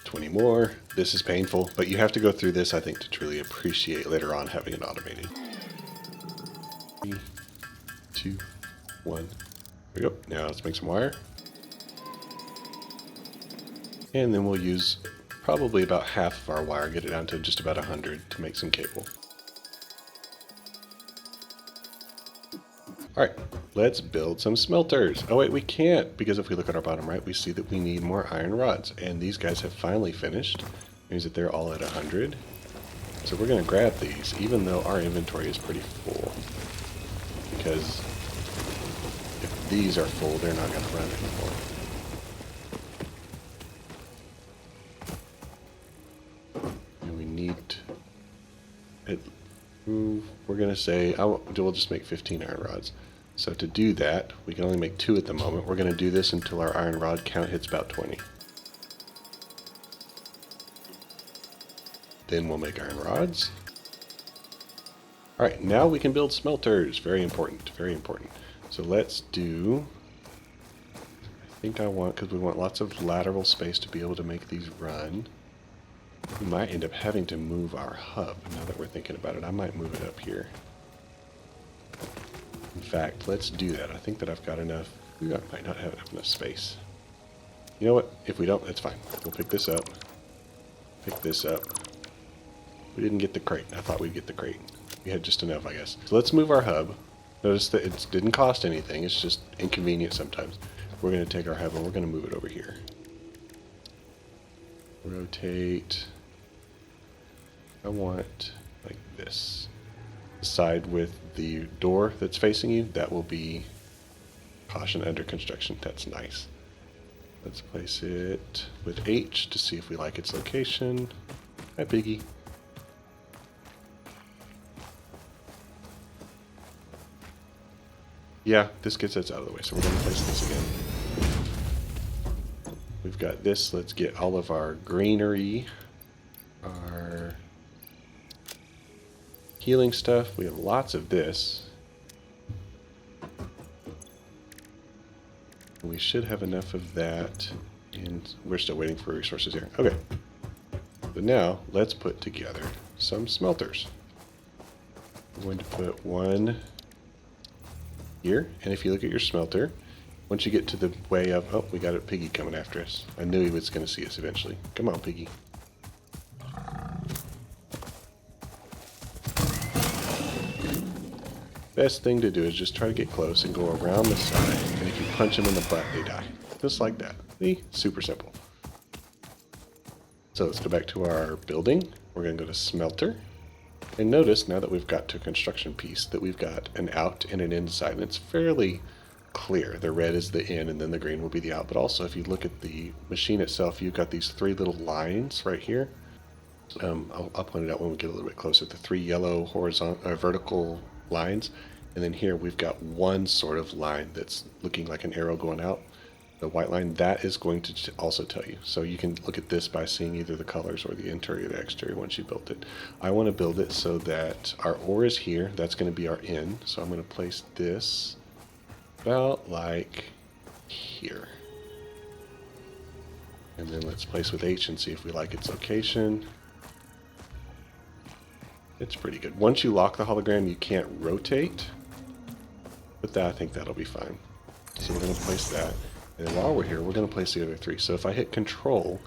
20 more. This is painful, but you have to go through this, I think, to truly appreciate later on having it automated. 3, 2, 1. There we go. Now let's make some wire. And then we'll use probably about half of our wire, get it down to just about 100 to make some cable. Alright, let's build some smelters. Oh wait, we can't, because if we look at our bottom right, we see that we need more iron rods. And these guys have finally finished. It means that they're all at 100. So we're going to grab these, even though our inventory is pretty full. Because if these are full, they're not going to run anymore. And we need it. We're going to say, we'll just make 15 iron rods. So to do that, we can only make 2 at the moment. We're going to do this until our iron rod count hits about 20. Then we'll make iron rods. Alright, now we can build smelters. Very important, very important. So let's do, I think I want, because we want lots of lateral space to be able to make these run. We might end up having to move our hub. Now that we're thinking about it, I might move it up here. In fact, let's do that. I think that I've got enough. We might not have enough space. You know what? If we don't, that's fine. We'll pick this up. Pick this up. We didn't get the crate. I thought we'd get the crate. We had just enough, I guess. So let's move our hub. Notice that it didn't cost anything. It's just inconvenient sometimes. We're going to take our hub and we're going to move it over here. Rotate. I want like this. The side with the door that's facing you, that will be caution under construction. That's nice. Let's place it with H to see if we like its location. Hi, Piggy. Yeah, this gets us out of the way, so we're going to place this again. We've got this. Let's get all of our greenery, our healing stuff. We have lots of this. We should have enough of that, and we're still waiting for resources here. Okay. But now, let's put together some smelters. I'm going to put one here, and if you look at your smelter, once you get to the way of, oh, we got a piggy coming after us. I knew he was going to see us eventually. Come on, piggy. Best thing to do is just try to get close and go around the side, and if you punch them in the butt, they die. Just like that. See? Super simple. So let's go back to our building. We're going to go to Smelter. And notice, now that we've got to a construction piece, that we've got an out and an inside, and it's fairly clear. The red is the in, and then the green will be the out. But also, if you look at the machine itself, you've got these three little lines right here. I'll point it out when we get a little bit closer. The three yellow horizontal, vertical lines, and then here we've got one sort of line that's looking like an arrow going out. The white line, that is going to also tell you. So you can look at this by seeing either the colors or the interior or the exterior once you built it. I want to build it so that our ore is here. That's going to be our in. So I'm going to place this about like here. And then let's place with H and see if we like its location. It's pretty good. Once you lock the hologram, you can't rotate. But that, I think that'll be fine. So we're going to place that. And while we're here, we're going to place the other three. So if I hit Control,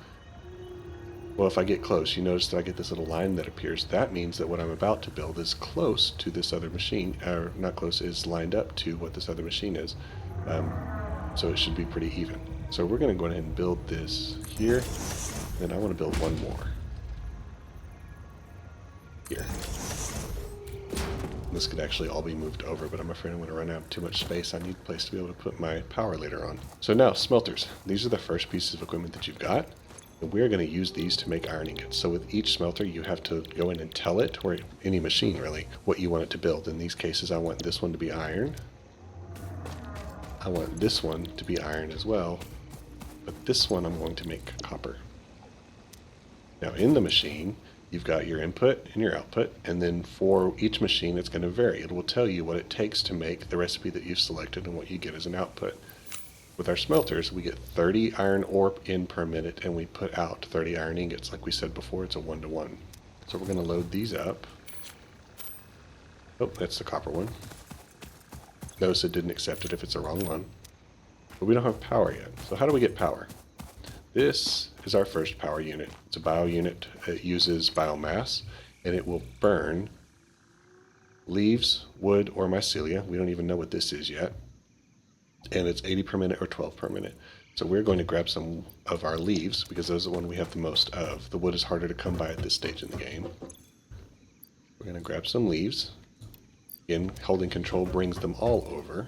well, if I get close, you notice that I get this little line that appears. That means that what I'm about to build is close to this other machine, or not close, is lined up to what this other machine is. So it should be pretty even. So we're going to go ahead and build this here. And I want to build one more here. This could actually all be moved over, but I'm afraid I'm going to run out of too much space. I need a place to be able to put my power later on. So now, smelters. These are the first pieces of equipment that you've got. And we're going to use these to make iron ingots. So with each smelter, you have to go in and tell it, or any machine really, what you want it to build. In these cases, I want this one to be iron. I want this one to be iron as well. But this one I'm going to make copper. Now in the machine, you've got your input and your output, and then for each machine it's going to vary. It will tell you what it takes to make the recipe that you've selected and what you get as an output. With our smelters, we get 30 iron ore in per minute, and we put out 30 iron ingots. Like we said before, it's a 1-to-1. So we're going to load these up. Oh, that's the copper one. Notice it didn't accept it if it's the wrong one. But we don't have power yet. So how do we get power? This is our first power unit. It's a bio unit. It uses biomass, and it will burn leaves, wood, or mycelia. We don't even know what this is yet. And it's 80 per minute or 12 per minute. So we're going to grab some of our leaves, because those are the one we have the most of. The wood is harder to come by at this stage in the game. We're going to grab some leaves. Again, holding control brings them all over.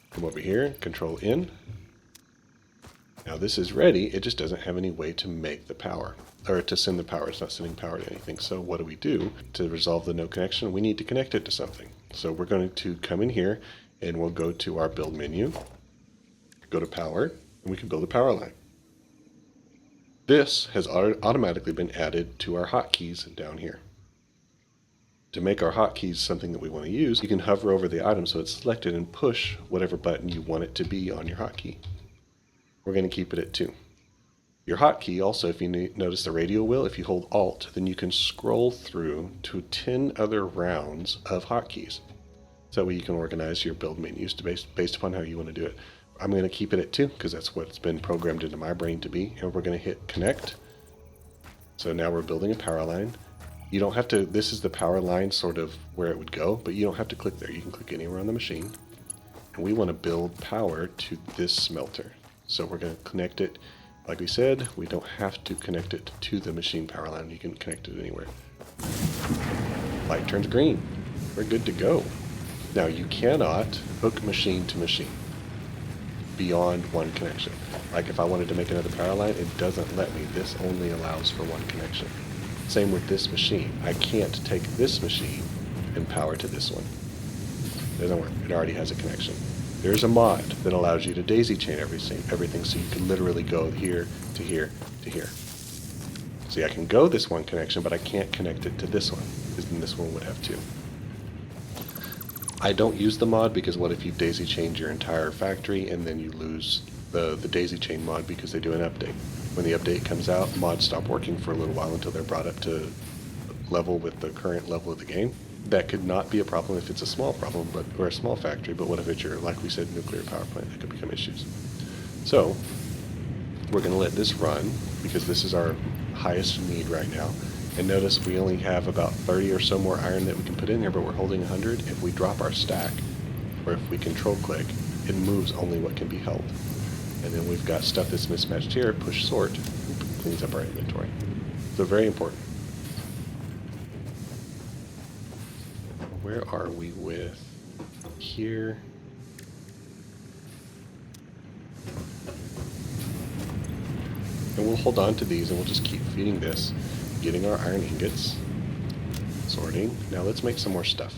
Come over here, control in. Now this is ready, it just doesn't have any way to make the power, or to send the power. It's not sending power to anything. So what do? To resolve the no connection, we need to connect it to something. So we're going to come in here, and we'll go to our build menu, go to power, and we can build a power line. This has automatically been added to our hotkeys down here. To make our hotkeys something that we want to use, you can hover over the item so it's selected and push whatever button you want it to be on your hotkey. we're going to keep it at 2. Your hotkey also, if you notice the radial wheel, if you hold Alt, then you can scroll through to 10 other rounds of hotkeys. So that way you can organize your build menus based upon how you want to do it. I'm going to keep it at 2 because that's what's been programmed into my brain to be. And we're going to hit connect. So now we're building a power line. You don't have to, this is the power line sort of where it would go, but you don't have to click there. You can click anywhere on the machine. And we want to build power to this smelter. So we're going to connect it. Like we said, we don't have to connect it to the machine power line. You can connect it anywhere. Light turns green. We're good to go. Now you cannot hook machine to machine beyond one connection. Like if I wanted to make another power line, it doesn't let me. This only allows for one connection. Same with this machine. I can't take this machine and power to this one. It doesn't work. It already has a connection. There's a mod that allows you to daisy chain everything so you can literally go here to here to here. See, I can go this one connection, but I can't connect it to this one, because then this one would have 2. I don't use the mod because what if you daisy chained your entire factory and then you lose the daisy chain mod because they do an update. When the update comes out, mods stop working for a little while until they're brought up to level with the current level of the game. That could not be a problem if it's a small problem, or a small factory, but what if it's your, like we said, nuclear power plant? That could become issues. So we're going to let this run because this is our highest need right now. And notice we only have about 30 or so more iron that we can put in here, but we're holding 100. If we drop our stack, or if we control click, it moves only what can be held. And then we've got stuff that's mismatched here, push sort, cleans up our inventory. So very important. Where are we with here? And we'll hold on to these and we'll just keep feeding this, getting our iron ingots, sorting. Now let's make some more stuff.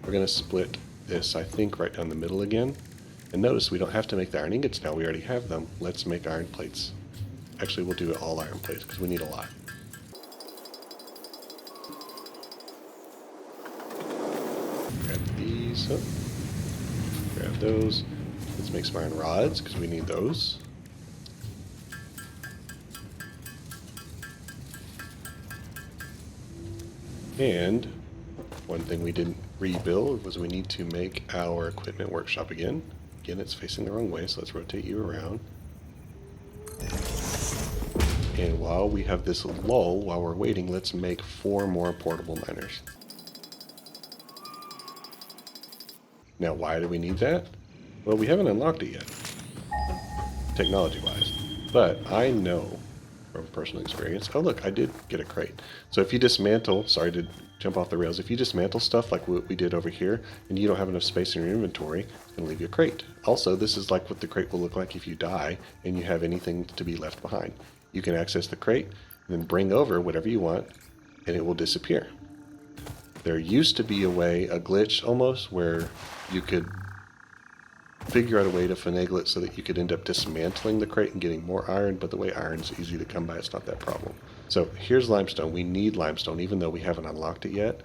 We're going to split this, I think, right down the middle again. And notice we don't have to make the iron ingots now, we already have them. Let's make iron plates. Actually, we'll do it all iron plates because we need a lot. Grab these up. Grab those. Let's make some iron rods because we need those. And one thing we didn't rebuild was we need to make our equipment workshop again. Again, it's facing the wrong way, so let's rotate you around. And while we have this lull, while we're waiting, let's make 4 more portable miners. Now, why do we need that? Well, we haven't unlocked it yet, technology-wise. But I know from personal experience, oh look, I did get a crate. So if you dismantle, sorry to jump off the rails, if you dismantle stuff like what we did over here, and you don't have enough space in your inventory, it's going to leave you a crate. Also, this is like what the crate will look like if you die and you have anything to be left behind. You can access the crate, and then bring over whatever you want, and it will disappear. There used to be a way, a glitch almost, where you could figure out a way to finagle it so that you could end up dismantling the crate and getting more iron, but the way iron's easy to come by, it's not that problem. So here's limestone. We need limestone even though we haven't unlocked it yet.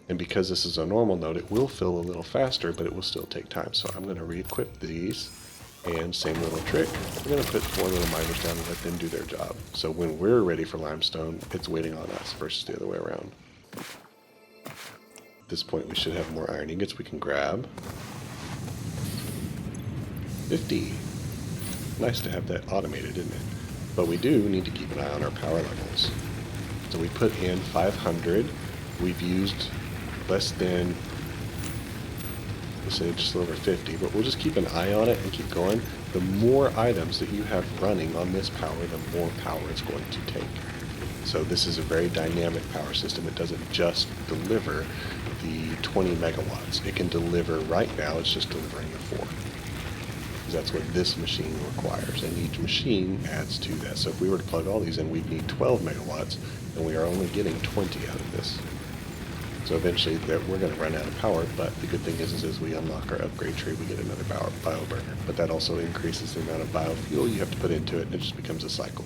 And because this is a normal node, it will fill a little faster, but it will still take time. So I'm going to re-equip these, and same little trick. We're going to put 4 little miners down and let them do their job. So when we're ready for limestone, it's waiting on us versus the other way around. At this point, we should have more iron ingots we can grab. 50. Nice to have that automated, isn't it? But we do need to keep an eye on our power levels. So we put in 500. We've used less than, let's say just a little over 50, but we'll just keep an eye on it and keep going. The more items that you have running on this power, the more power it's going to take. So this is a very dynamic power system. It doesn't just deliver the 20 megawatts. It can deliver, right now, it's just delivering the 4. That's what this machine requires, and each machine adds to that. So if we were to plug all these in, we'd need 12 megawatts, and we are only getting 20 out of this. So eventually we're going to run out of power, but the good thing is as we unlock our upgrade tree, we get another bio burner. But that also increases the amount of biofuel you have to put into it, and it just becomes a cycle.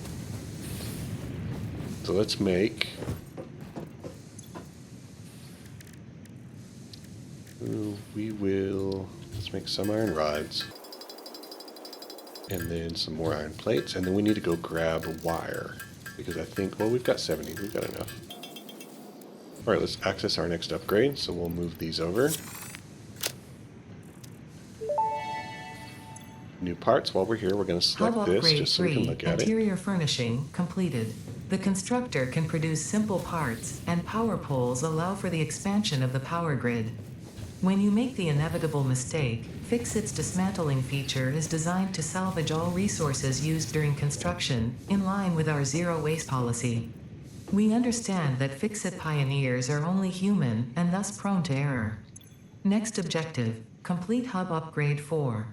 So let's make... let's make some iron rods. And then some more iron plates, and then we need to go grab wire, because I think, well, we've got 70, we've got enough. All right, let's access our next upgrade, so we'll move these over. New parts. While we're here, we're going to select Hub this upgrade just so we can 3, look at it. interior furnishing completed. The constructor can produce simple parts, and power poles allow for the expansion of the power grid. When you make the inevitable mistake, Fix-It's dismantling feature is designed to salvage all resources used during construction, in line with our zero waste policy. We understand that Fix-It pioneers are only human and thus prone to error. Next objective, complete hub upgrade 4.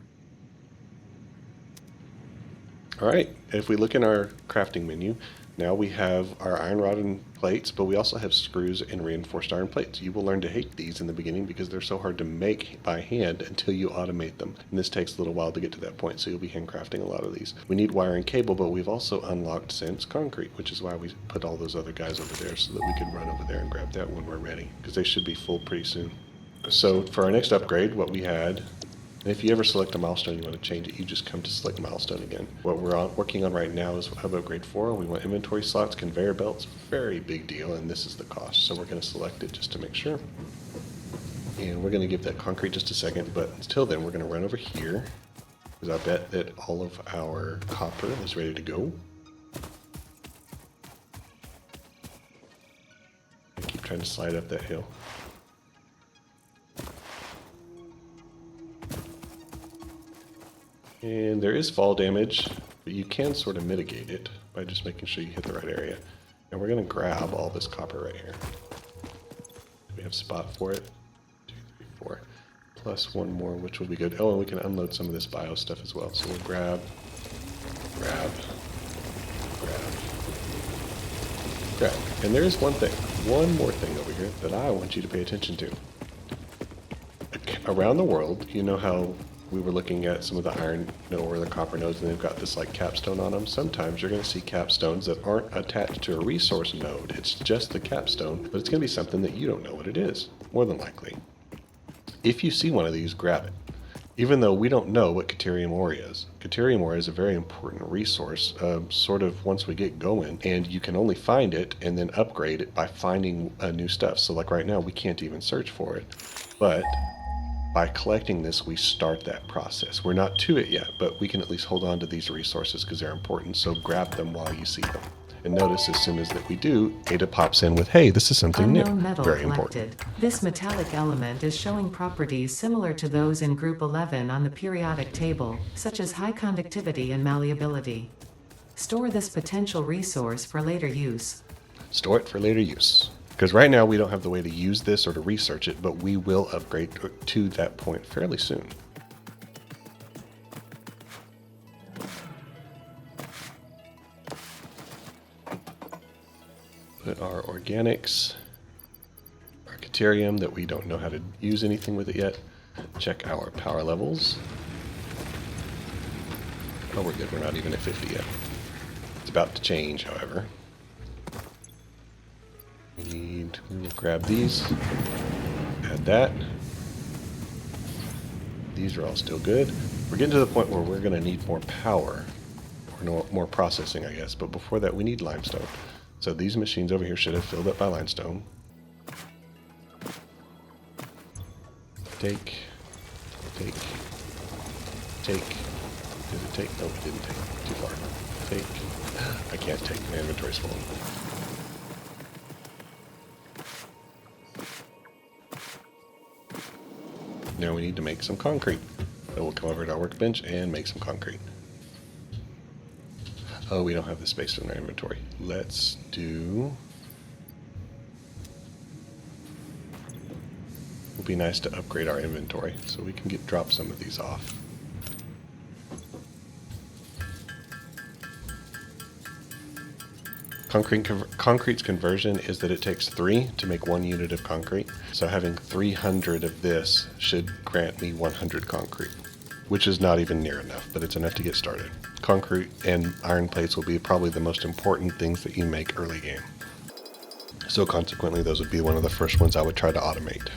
All right, if we look in our crafting menu, now we have our iron rod and plates, but we also have screws and reinforced iron plates. You will learn to hate these in the beginning because they're so hard to make by hand until you automate them. And this takes a little while to get to that point, so you'll be handcrafting a lot of these. We need wire and cable, but we've also unlocked Sense Concrete, which is why we put all those other guys over there so that we can run over there and grab that when we're ready, because they should be full pretty soon. So for our next upgrade, what we had, and if you ever select a milestone, you want to change it, you just come to select milestone again. What we're working on right now is hub upgrade 4. We want inventory slots, conveyor belts, very big deal, and this is the cost. So we're going to select it just to make sure. And we're going to give that concrete just a second, but until then, we're going to run over here, because I bet that all of our copper is ready to go. I keep trying to slide up that hill. And there is fall damage, but you can sort of mitigate it by just making sure you hit the right area. And we're going to grab all this copper right here. We have spot for it. 2, 3, 4. Plus one more, which will be good. Oh, and we can unload some of this bio stuff as well. So we'll grab. And there is one more thing over here that I want you to pay attention to. Around the world, you know how we were looking at some of the iron or the copper nodes, and they've got this like capstone on them. Sometimes you're going to see capstones that aren't attached to a resource node. It's just the capstone, but it's going to be something that you don't know what it is, more than likely. If you see one of these, grab it. Even though we don't know what Caterium ore is. Caterium ore is a very important resource, sort of once we get going, and you can only find it and then upgrade it by finding new stuff. So like right now, we can't even search for it, but by collecting this, we start that process. We're not to it yet, but we can at least hold on to these resources because they're important, so grab them while you see them. And notice as soon as that we do, Ada pops in with, hey, this is something new. Very important. This metallic element is showing properties similar to those in Group 11 on the periodic table, such as high conductivity and malleability. Store this potential resource for later use. Store it for later use. Because right now we don't have the way to use this or to research it, but we will upgrade to that point fairly soon. Put our organics, our Caterium that we don't know how to use anything with it yet. Check our power levels. Oh, we're good. We're not even at 50 yet. It's about to change, however. We will grab these, add that. These are all still good. We're getting to the point where we're going to need more power, or more processing, I guess. But before that, we need limestone. So these machines over here should have filled up by limestone. Take. Did it take? No, it didn't take. Too far. Take. I can't take. My inventory's full. Now we need to make some concrete. So we'll come over to our workbench and make some concrete. Oh, we don't have the space in our inventory. Let's do... It would be nice to upgrade our inventory so we can drop some of these off. Concrete's conversion is that it takes 3 to make 1 unit of concrete. So having 300 of this should grant me 100 concrete, which is not even near enough, but it's enough to get started. Concrete and iron plates will be probably the most important things that you make early game. So consequently, those would be one of the first ones I would try to automate.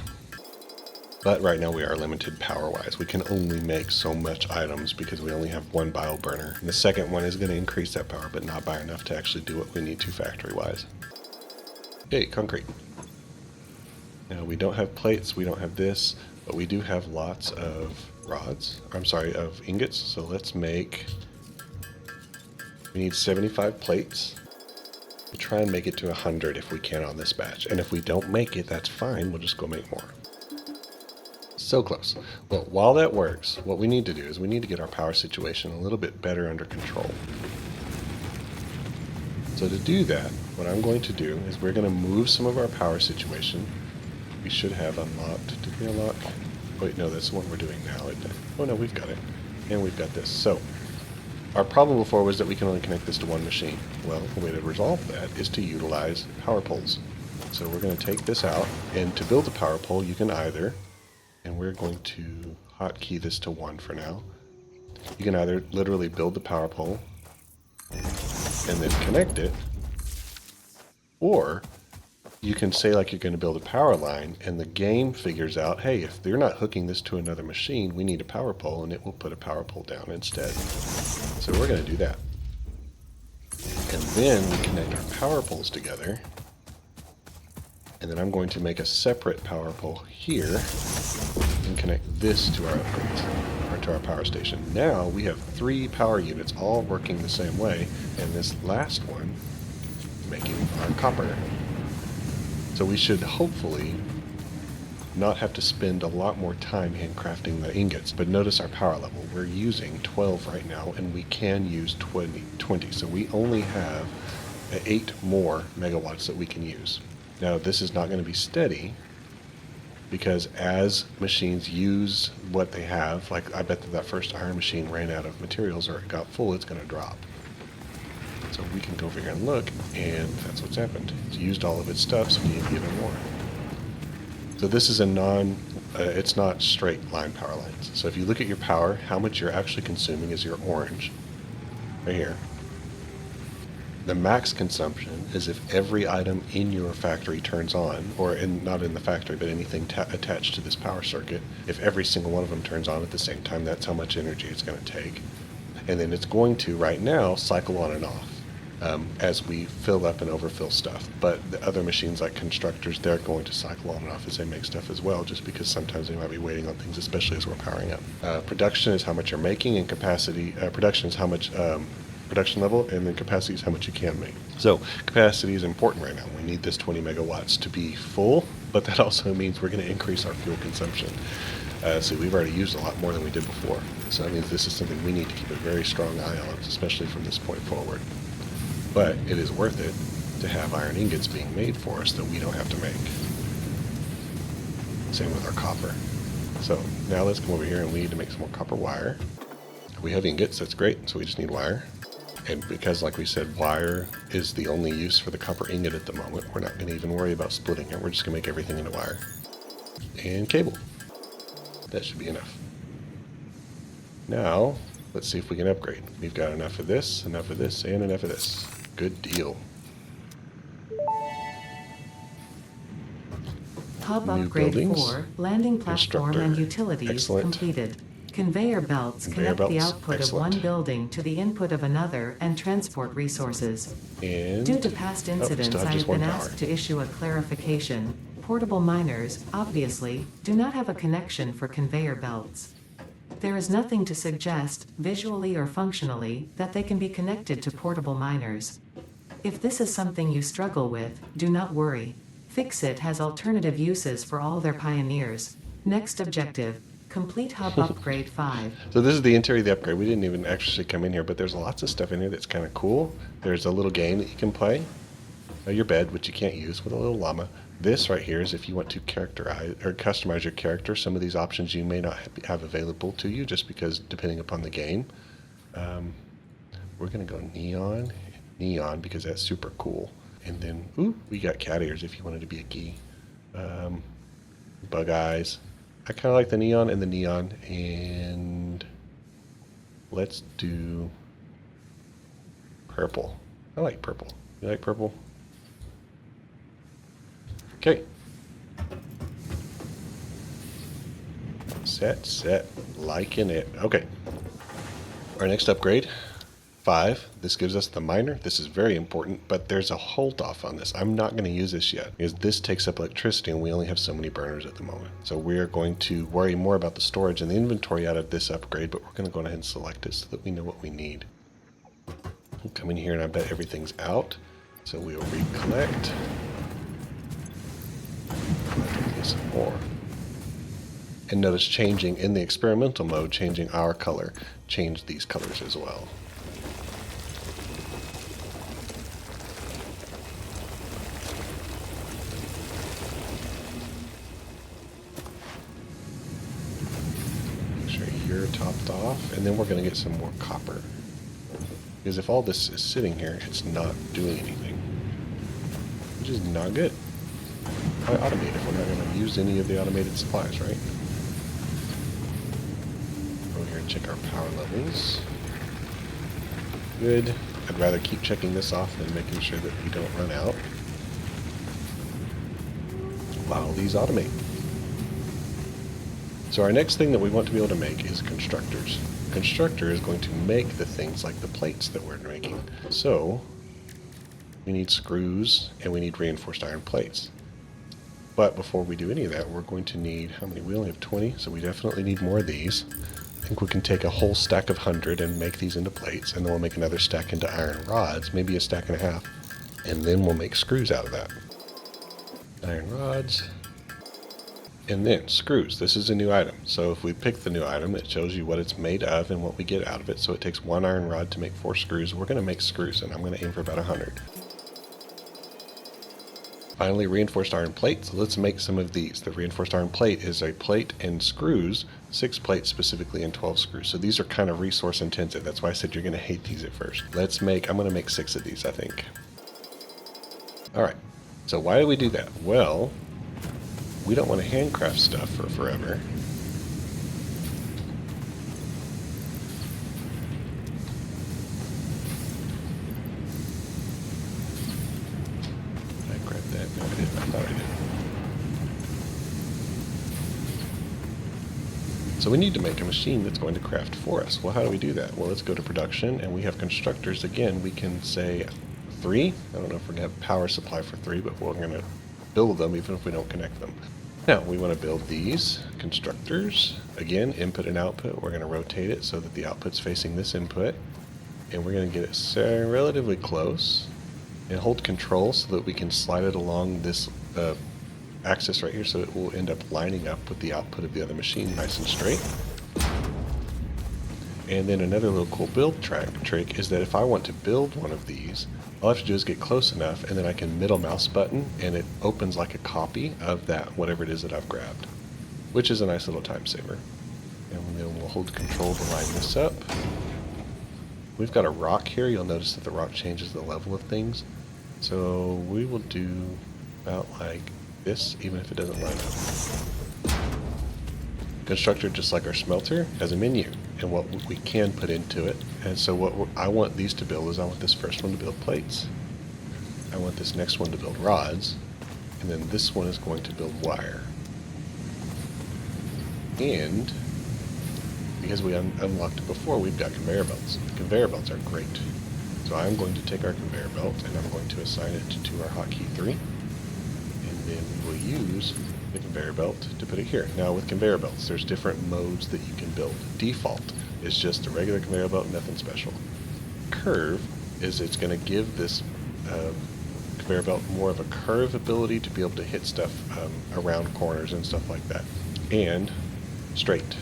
But right now we are limited power-wise. We can only make so much items because we only have one bio burner. And the second one is going to increase that power, but not by enough to actually do what we need to factory-wise. Yay, concrete. Now we don't have plates, we don't have this, but we do have lots of rods. I'm sorry, of ingots. So let's make... We need 75 plates. We'll try and make it to 100 if we can on this batch. And if we don't make it, that's fine. We'll just go make more. So close. Well, while that works, what we need to do is we need to get our power situation a little bit better under control. So to do that, what I'm going to do is we're going to move some of our power situation. We should have unlocked. Did we unlock? Wait, no, that's the one we're doing now, isn't it? Oh no, we've got it. And we've got this. So our problem before was that we can only connect this to one machine. Well, the way to resolve that is to utilize power poles. So we're going to take this out, and to build a power pole, you can either, and we're going to hotkey this to 1 for now. You can either literally build the power pole and then connect it, or you can say like you're going to build a power line, and the game figures out, hey, if they're not hooking this to another machine, we need a power pole, and it will put a power pole down instead. So we're going to do that. And then we connect our power poles together. And then I'm going to make a separate power pole here and connect this to our upgrades, or to our power station. Now we have 3 power units all working the same way, and this last one making our copper. So we should hopefully not have to spend a lot more time handcrafting the ingots. But notice our power level. We're using 12 right now, and we can use 20. So we only have 8 more megawatts that we can use. Now this is not going to be steady, because as machines use what they have, like I bet that first iron machine ran out of materials or it got full, it's going to drop. So we can go over here and look, and that's what's happened. It's used all of its stuff, so we need to give it more. So this is a it's not straight line power lines. So if you look at your power, how much you're actually consuming is your orange, right here. The max consumption is if every item in your factory turns on, or not in the factory, but anything attached to this power circuit. If every single one of them turns on at the same time, that's how much energy it's going to take. And then it's going to, right now, cycle on and off as we fill up and overfill stuff. But the other machines like Constructors, they're going to cycle on and off as they make stuff as well, just because sometimes they might be waiting on things, especially as we're powering up. Production is how much you're making, and capacity, production is how much... production level, and then capacity is how much you can make. So capacity is important right now. We need this 20 megawatts to be full, but that also means we're going to increase our fuel consumption. So we've already used a lot more than we did before. So that means this is something we need to keep a very strong eye on, especially from this point forward. But it is worth it to have iron ingots being made for us that we don't have to make. Same with our copper. So now let's come over here, and we need to make some more copper wire. We have ingots, that's great, so we just need wire. And because, like we said, wire is the only use for the copper ingot at the moment, we're not going to even worry about splitting it. We're just going to make everything into wire. And cable. That should be enough. Now, let's see if we can upgrade. We've got enough of this, and enough of this. Good deal. Hub New upgrade buildings. 4, landing platform Constructor. and utilities Excellent. completed. Conveyor belts Conveyor connect the belts. output Excellent. of one building to the input of another and transport resources. And Due to past incidents, still have I just have been one power. asked to issue a clarification. Portable miners, obviously, do not have a connection for conveyor belts. There is nothing to suggest, visually or functionally, that they can be connected to portable miners. If this is something you struggle with, do not worry. Fixit has alternative uses for all their pioneers. Next objective. Complete hub upgrade 5. So this is the interior of the upgrade. We didn't even actually come in here, but there's lots of stuff in here that's kind of cool. There's a little game that you can play. Your bed, which you can't use, with a little llama. This right here is if you want to characterize or customize your character. Some of these options you may not have available to you, just because depending upon the game. We're going to go neon, because that's super cool. And then, ooh, we got cat ears if you wanted to be a key. Bug eyes. I kind of like the neon, and let's do purple. I like purple. You like purple? Okay. Set. Liking it. Okay. Our next upgrade, 5. This gives us the miner. This is very important, but there's a hold off on this. I'm not going to use this yet because this takes up electricity and we only have so many burners at the moment. So we are going to worry more about the storage and the inventory out of this upgrade, but we're going to go ahead and select it so that we know what we need. We'll come in here and I bet everything's out. So we'll recollect. Some more. And notice changing in the experimental mode, changing our color, change these colors as well. Make sure you're topped off, and then we're going to get some more copper. Because if all this is sitting here, it's not doing anything. Which is not good. Why automate if we're not going to use any of the automated supplies, right? Go here and check our power levels. Good. I'd rather keep checking this off than making sure that we don't run out while these automate. So our next thing that we want to be able to make is constructors. Constructor is going to make the things like the plates that we're making. So we need screws and we need reinforced iron plates. But before we do any of that, we're going to need, how many? We only have 20, so we definitely need more of these. I think we can take a whole stack of 100 and make these into plates, and then we'll make another stack into iron rods, maybe a stack and a half, and then we'll make screws out of that. Iron rods, and then screws. This is a new item, so if we pick the new item, it shows you what it's made of and what we get out of it. So it takes 1 iron rod to make 4 screws. We're going to make screws, and I'm going to aim for about 100. Finally, reinforced iron plates. Let's make some of these. The reinforced iron plate is a plate and screws, 6 plates specifically and 12 screws. So these are kind of resource intensive. That's why I said you're going to hate these at first. I'm going to make 6 of these, I think. All right. So why do we do that? Well, we don't want to handcraft stuff for forever. No, I didn't. I thought I did. So we need to make a machine that's going to craft for us. Well, how do we do that? Well, let's go to production, and we have constructors. Again, we can say 3. I don't know if we're going to have power supply for 3, but we're going to build them even if we don't connect them. Now, we want to build these constructors. Again, input and output. We're going to rotate it so that the output's facing this input. And we're going to get it relatively close. And hold control so that we can slide it along this axis right here so it will end up lining up with the output of the other machine nice and straight. And then another little cool build trick is that if I want to build one of these, all I have to do is get close enough and then I can middle mouse button and it opens like a copy of that, whatever it is that I've grabbed, which is a nice little time saver. And then we'll hold control to line this up. We've got a rock here. You'll notice that the rock changes the level of things. So we will do about like this, even if it doesn't line up. Constructor, just like our smelter, has a menu and what we can put into it. And so what I want these to build is I want this first one to build plates. I want this next one to build rods. And then this one is going to build wire. And because we unlocked it before, we've got conveyor belts. Conveyor belts are great. So I'm going to take our conveyor belt and I'm going to assign it to our hotkey 3. And then we will use the conveyor belt to put it here. Now with conveyor belts, there's different modes that you can build. Default is just a regular conveyor belt, nothing special. Curve is it's going to give this conveyor belt more of a curve ability to be able to hit stuff around corners and stuff like that. And straight.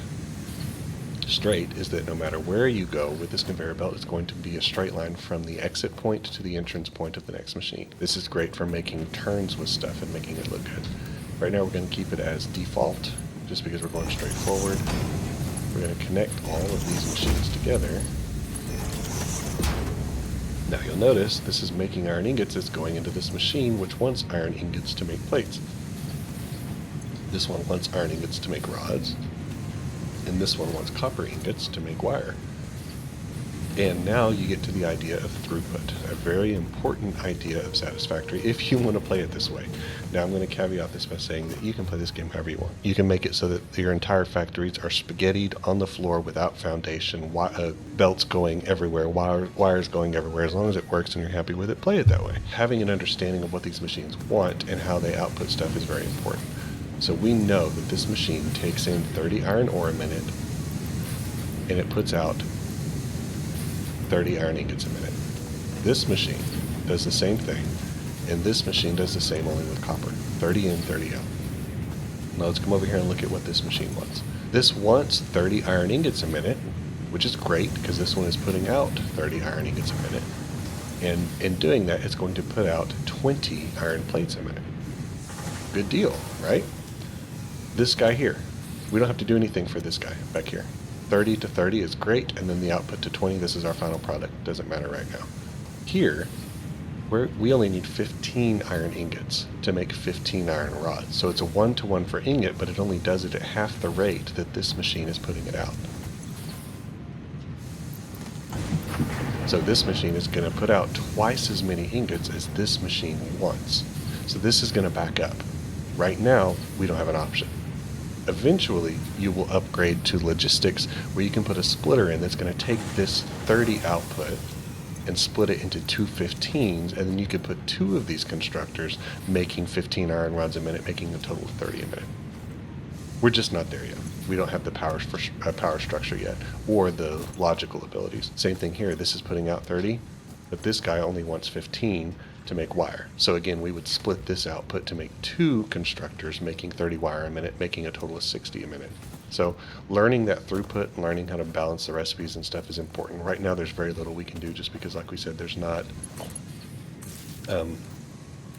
Straight is that no matter where you go with this conveyor belt, it's going to be a straight line from the exit point to the entrance point of the next machine. This is great for making turns with stuff and making it look good. Right now we're going to keep it as default, just because we're going straight forward. We're going to connect all of these machines together. Now you'll notice this is making iron ingots that's going into this machine, which wants iron ingots to make plates. This one wants iron ingots to make rods. And this one wants copper ingots to make wire. And now you get to the idea of throughput, a very important idea of Satisfactory if you want to play it this way. Now I'm going to caveat this by saying that you can play this game however you want. You can make it so that your entire factories are spaghettied on the floor without foundation, belts going everywhere, wires going everywhere. As long as it works and you're happy with it, play it that way. Having an understanding of what these machines want and how they output stuff is very important. So we know that this machine takes in 30 iron ore a minute, and it puts out 30 iron ingots a minute. This machine does the same thing, and this machine does the same only with copper. 30 in, 30 out. Now let's come over here and look at what this machine wants. This wants 30 iron ingots a minute, which is great because this one is putting out 30 iron ingots a minute. And in doing that, it's going to put out 20 iron plates a minute. Good deal, right? This guy here, we don't have to do anything for this guy back here. 30 to 30 is great, and then the output to 20, this is our final product. Doesn't matter right now. Here, we only need 15 iron ingots to make 15 iron rods. So it's a 1-to-1 for ingot, but it only does it at half the rate that this machine is putting it out. So this machine is going to put out twice as many ingots as this machine wants. So this is going to back up. Right now, we don't have an option. Eventually, you will upgrade to logistics where you can put a splitter in that's going to take this 30 output and split it into two 15s, and then you could put two of these constructors making 15 iron rods a minute, making a total of 30 a minute. We're just not there yet. We don't have the power structure yet, or the logical abilities. Same thing here. This is putting out 30, but this guy only wants 15 to make wire. So again, we would split this output to make two constructors making 30 wire a minute, making a total of 60 a minute. So learning that throughput and learning how to balance the recipes and stuff is important. Right now there's very little we can do just because, like we said, there's not a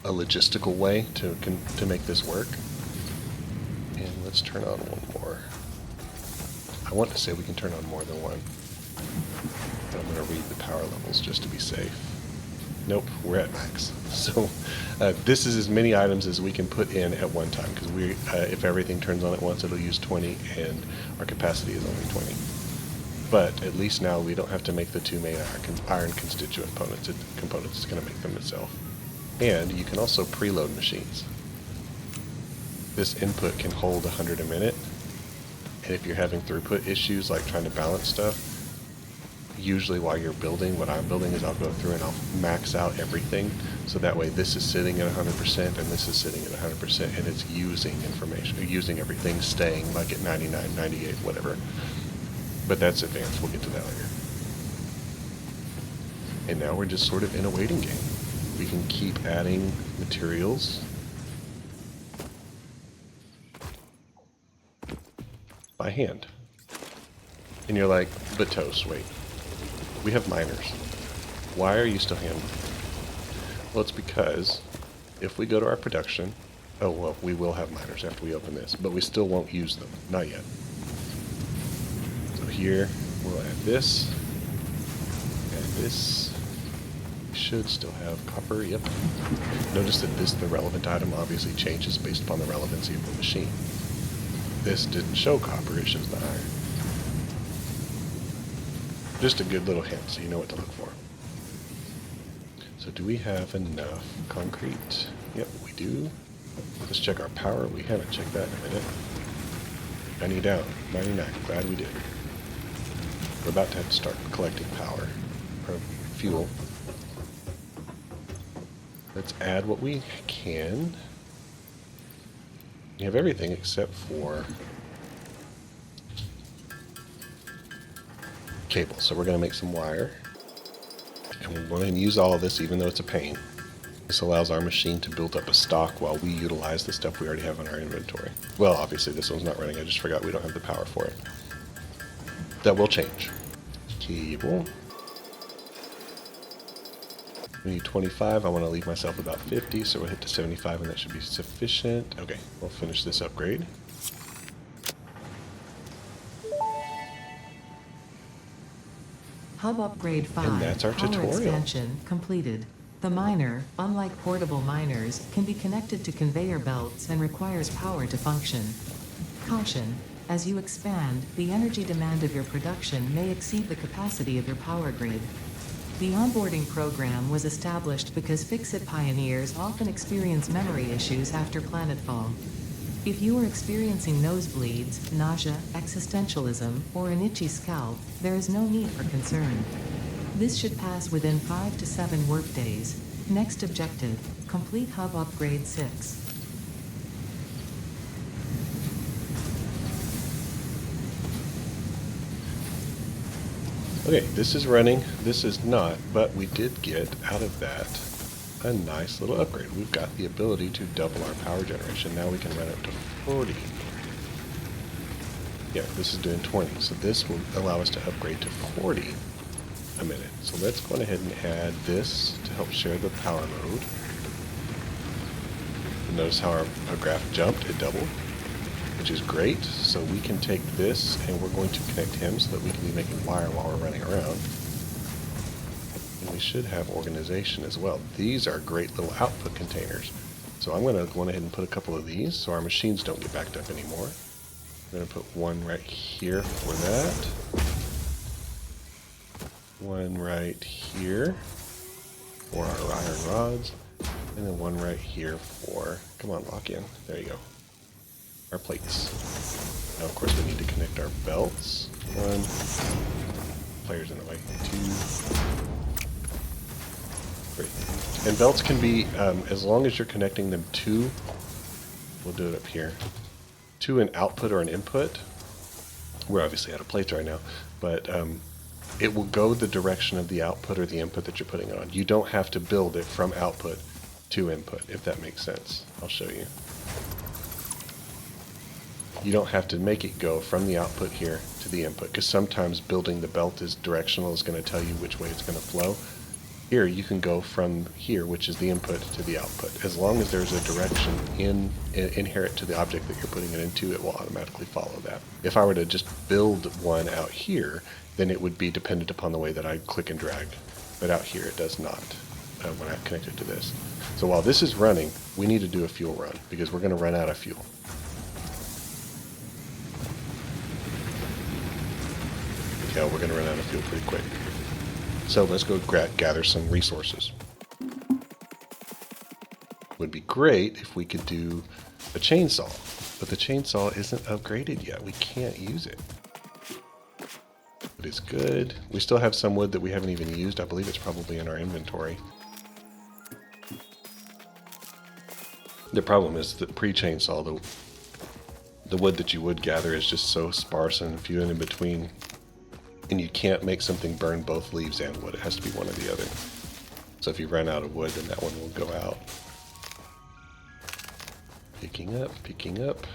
logistical way to make this work. And let's turn on one more. I want to say we can turn on more than one, but I'm going to read the power levels just to be safe. Nope, we're at max. So this is as many items as we can put in at one time, because if everything turns on at once, it'll use 20, and our capacity is only 20. But at least now we don't have to make the two main iron constituent components. It's going to make them itself. And you can also preload machines. This input can hold 100 a minute, and if you're having throughput issues like trying to balance stuff, usually while you're building, what I'm building is I'll go through and I'll max out everything, so that way this is sitting at 100% and this is sitting at 100%, and it's using information, using everything, staying like at 99, 98, whatever. But that's advanced, we'll get to that later. And now we're just sort of in a waiting game. We can keep adding materials by hand. And you're like, but Toast, wait. We have miners. Why are you still handling? Well, it's because if we go to our production, oh well, we will have miners after we open this, but we still won't use them. Not yet. So here, we'll add this. Add this. We should still have copper, yep. Notice that the relevant item obviously changes based upon the relevancy of the machine. This didn't show copper, it shows the iron. Just a good little hint so you know what to look for. So do we have enough concrete? Yep, we do. Let's check our power. We haven't checked that in a minute. 90 down, 99. Glad we did. We're about to have to start collecting power, or fuel. Let's add what we can. You have everything except for cable. So we're going to make some wire. And we're going to use all of this even though it's a pain. This allows our machine to build up a stock while we utilize the stuff we already have in our inventory. Well, obviously this one's not running. I just forgot we don't have the power for it. That will change. Cable. We need 25. I want to leave myself about 50, so we'll hit to 75 and that should be sufficient. Okay, we'll finish this upgrade. Hub upgrade 5. And that's our Power tutorial. Expansion completed. The miner, unlike portable miners, can be connected to conveyor belts and requires power to function. Caution. As you expand, the energy demand of your production may exceed the capacity of your power grid. The onboarding program was established because Fix-It pioneers often experience memory issues after Planetfall. If you are experiencing nosebleeds, nausea, existentialism, or an itchy scalp, there is no need for concern. This should pass within 5 to 7 workdays. Next objective, complete Hub Upgrade 6. Okay, this is running, this is not, but we did get out of that a nice little upgrade. We've got the ability to double our power generation. Now we can run up to 40. Yeah, this is doing 20, so this will allow us to upgrade to 40 a minute. So let's go ahead and add this to help share the power load. Notice how our graph jumped, it doubled, which is great. So we can take this and we're going to connect him so that we can be making wire while we're running around. And we should have organization as well. These are great little output containers. So I'm going to go ahead and put a couple of these so our machines don't get backed up anymore. I'm going to put one right here for that. One right here for our iron rods. And then one right here for, come on, lock in. There you go. Our plates. Now, of course, we need to connect our belts. 1. Players in the way. 2. 3. And belts can be, as long as you're connecting them to, we'll do it up here, to an output or an input. We're obviously out of plates right now, but it will go the direction of the output or the input that you're putting it on. You don't have to build it from output to input, if that makes sense. I'll show you. You don't have to make it go from the output here to the input, because sometimes building the belt is directional, is going to tell you which way it's going to flow. Here you can go from here, which is the input, to the output. As long as there's a direction inherent to the object that you're putting it into, it will automatically follow that. If I were to just build one out here, then it would be dependent upon the way that I click and drag. But out here it does not when I connect it to this. So while this is running, we need to do a fuel run because we're going to run out of fuel. Yeah, we're going to run out of fuel pretty quick. So let's go gather some resources. Would be great if we could do a chainsaw, but the chainsaw isn't upgraded yet. We can't use it. It is good. We still have some wood that we haven't even used. I believe it's probably in our inventory. The problem is that pre-chainsaw, the wood that you would gather is just so sparse and few and in between, and you can't make something burn both leaves and wood. It has to be one or the other. So if you run out of wood, then that one will go out. Picking up, picking up.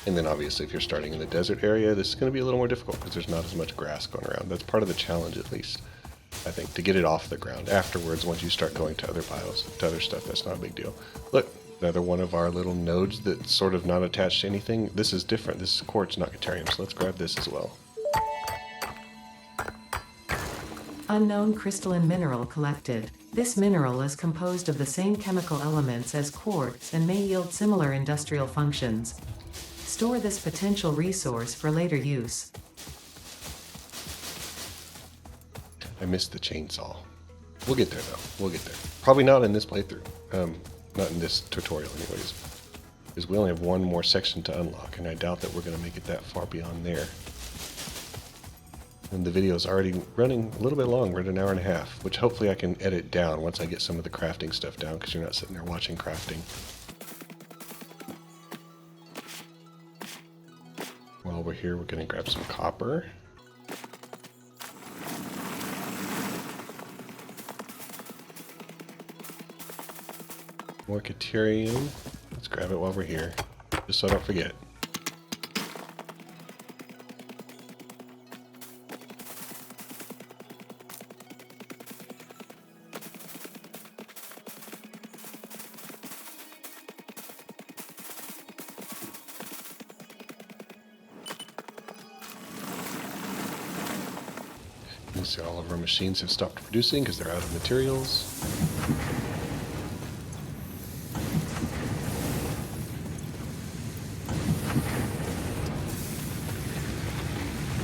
And then obviously if you're starting in the desert area, this is going to be a little more difficult because there's not as much grass going around. That's part of the challenge, at least, I think, to get it off the ground. Afterwards, once you start going to other piles, to other stuff, that's not a big deal. Look, another one of our little nodes that's sort of not attached to anything. This is different. This is quartz, not Caterium, so let's grab this as well. Unknown crystalline mineral collected. This mineral is composed of the same chemical elements as quartz and may yield similar industrial functions. Store this potential resource for later use. I missed the chainsaw. We'll get there though. We'll get there. Probably not in this playthrough. Not in this tutorial anyways. Because we only have one more section to unlock, and I doubt that we're going to make it that far beyond there. And the video is already running a little bit long. We're at an hour and a half, which hopefully I can edit down once I get some of the crafting stuff down, because you're not sitting there watching crafting. While we're here, we're going to grab some copper. More Caterium. Let's grab it while we're here, just so I don't forget. So all of our machines have stopped producing because they're out of materials.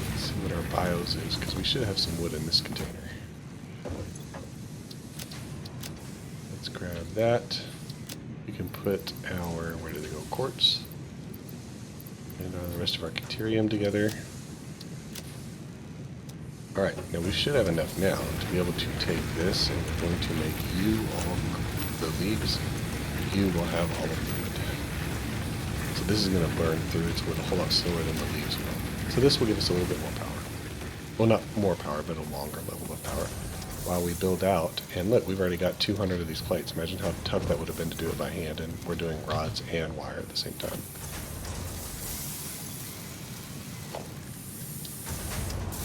Let's see what our bios is, because we should have some wood in this container. Let's grab that. We can put our, where do they go, quartz, and the rest of our deuterium together. Alright, now we should have enough now to be able to take this, and we're going to make you all the leaves. You will have all of the wood. So this is going to burn through its wood a whole lot slower than the leaves will. So this will give us a little bit more power. Well, not more power, but a longer level of power while we build out. And look, we've already got 200 of these plates. Imagine how tough that would have been to do it by hand, and we're doing rods and wire at the same time.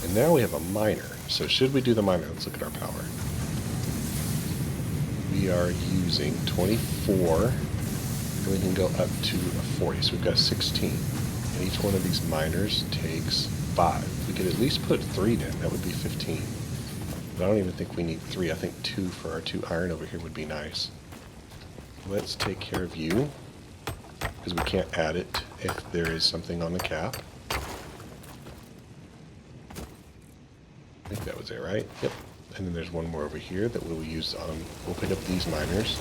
And now we have a miner. So should we do the miner? Let's look at our power. We are using 24, and we can go up to 40. So we've got 16. And each one of these miners takes 5. We could at least put 3 in. That would be 15. But I don't even think we need 3. I think 2 for our 2 iron over here would be nice. Let's take care of you, because we can't add it if there is something on the cap. I think that was it, right? Yep. And then there's one more over here that we'll use on, we'll pick up these miners.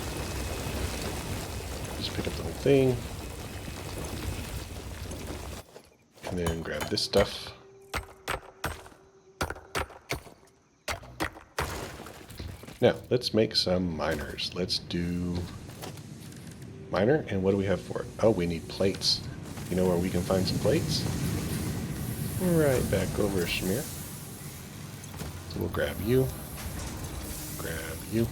Just pick up the whole thing. And then grab this stuff. Now, let's make some miners. Let's do miner, and what do we have for it? Oh, we need plates. You know where we can find some plates? Right back over, Shamir. So we'll grab you. Grab you.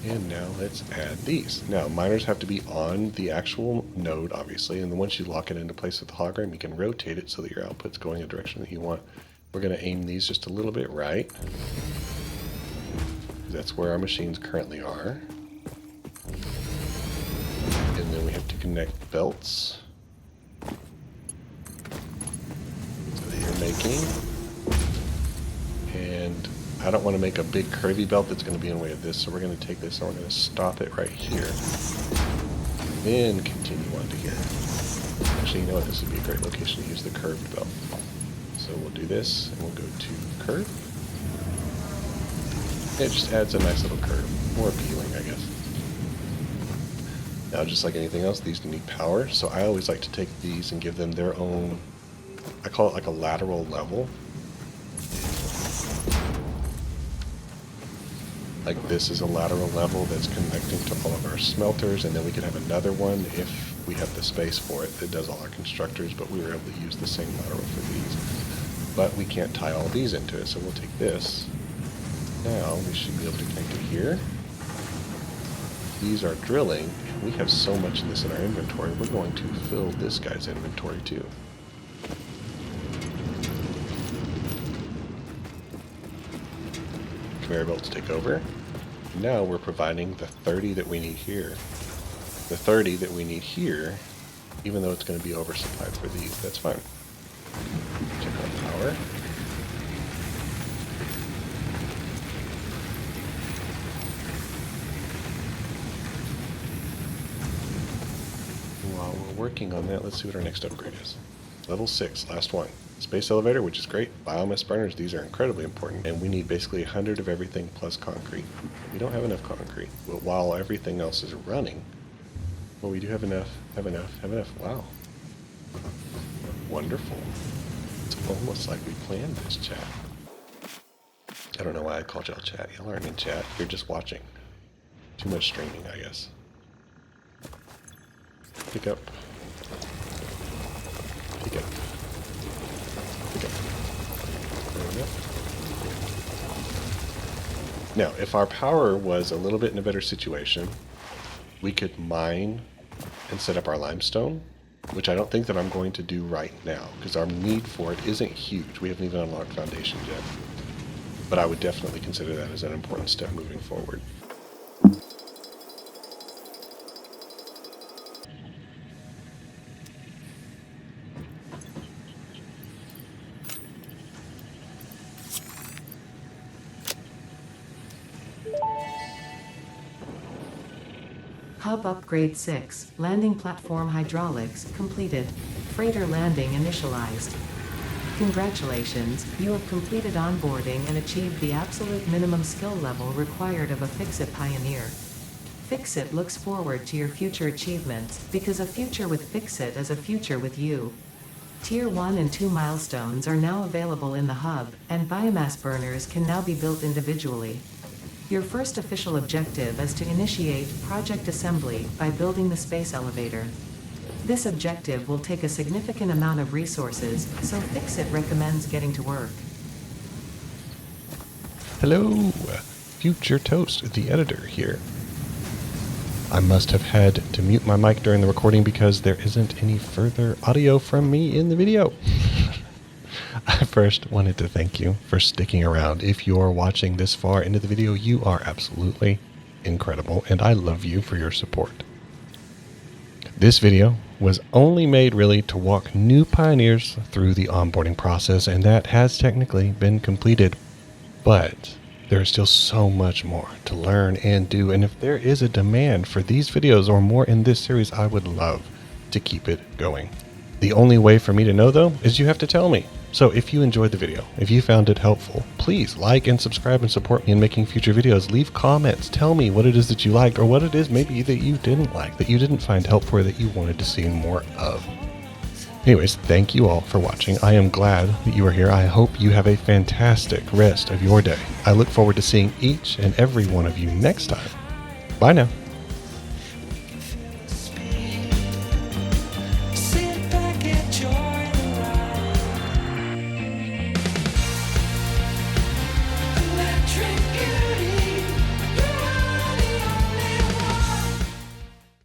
And now let's add these. Now, miners have to be on the actual node, obviously, and then once you lock it into place with the hologram, you can rotate it so that your output's going in a direction that you want. We're going to aim these just a little bit right. That's where our machines currently are. And then we have to connect belts that you're making. And I don't want to make a big curvy belt that's going to be in the way of this, so we're going to take this and we're going to stop it right here. Then continue on to here. Actually, you know what? This would be a great location to use the curved belt. So we'll do this, and we'll go to curve. It just adds a nice little curve. More appealing, I guess. Now, just like anything else, these need power, so I always like to take these and give them their own, I call it like a lateral level. Like this is a lateral level that's connecting to all of our smelters, and then we could have another one if we have the space for it that does all our constructors, but we were able to use the same lateral for these. But we can't tie all these into it, so we'll take this. Now we should be able to connect it here. These are drilling, and we have so much of this in our inventory, we're going to fill this guy's inventory too. Conveyor belts take over. Now we're providing the 30 that we need here. The 30 that we need here, even though it's going to be oversupplied for these, that's fine. Check on power. While we're working on that, let's see what our next upgrade is. Level 6, last one. Space elevator, which is great. Biomass burners, these are incredibly important. And we need basically 100 of everything plus concrete. We don't have enough concrete, but while everything else is running, well, we do have enough, have enough. Wow. Wonderful. It's almost like we planned this, chat. I don't know why I called y'all chat. Y'all aren't in chat. You're just watching. Too much streaming, I guess. Pick up. Pick up. Pick up. There we go. Now, if our power was a little bit in a better situation, we could mine and set up our limestone, which I don't think that I'm going to do right now, because our need for it isn't huge. We haven't even unlocked foundations yet. But I would definitely consider that as an important step moving forward. Hub Upgrade 6, Landing Platform Hydraulics, completed. Freighter landing initialized. Congratulations, you have completed onboarding and achieved the absolute minimum skill level required of a Fix-It pioneer. Fix-It looks forward to your future achievements, because a future with Fix-It is a future with you. Tier 1 and 2 milestones are now available in the hub, and biomass burners can now be built individually. Your first official objective is to initiate project assembly by building the space elevator. This objective will take a significant amount of resources, so Fix-It recommends getting to work. Hello, Future Toast, the editor here. I must have had to mute my mic during the recording because there isn't any further audio from me in the video. I first wanted to thank you for sticking around. If you're watching this far into the video, you are absolutely incredible, and I love you for your support. This video was only made really to walk new pioneers through the onboarding process, and that has technically been completed. But there is still so much more to learn and do, and if there is a demand for these videos or more in this series, I would love to keep it going. The only way for me to know, though, is you have to tell me. So if you enjoyed the video, if you found it helpful, please like and subscribe and support me in making future videos. Leave comments. Tell me what it is that you liked or what it is maybe that you didn't like, that you didn't find helpful, or that you wanted to see more of. Anyways, thank you all for watching. I am glad that you are here. I hope you have a fantastic rest of your day. I look forward to seeing each and every one of you next time. Bye now.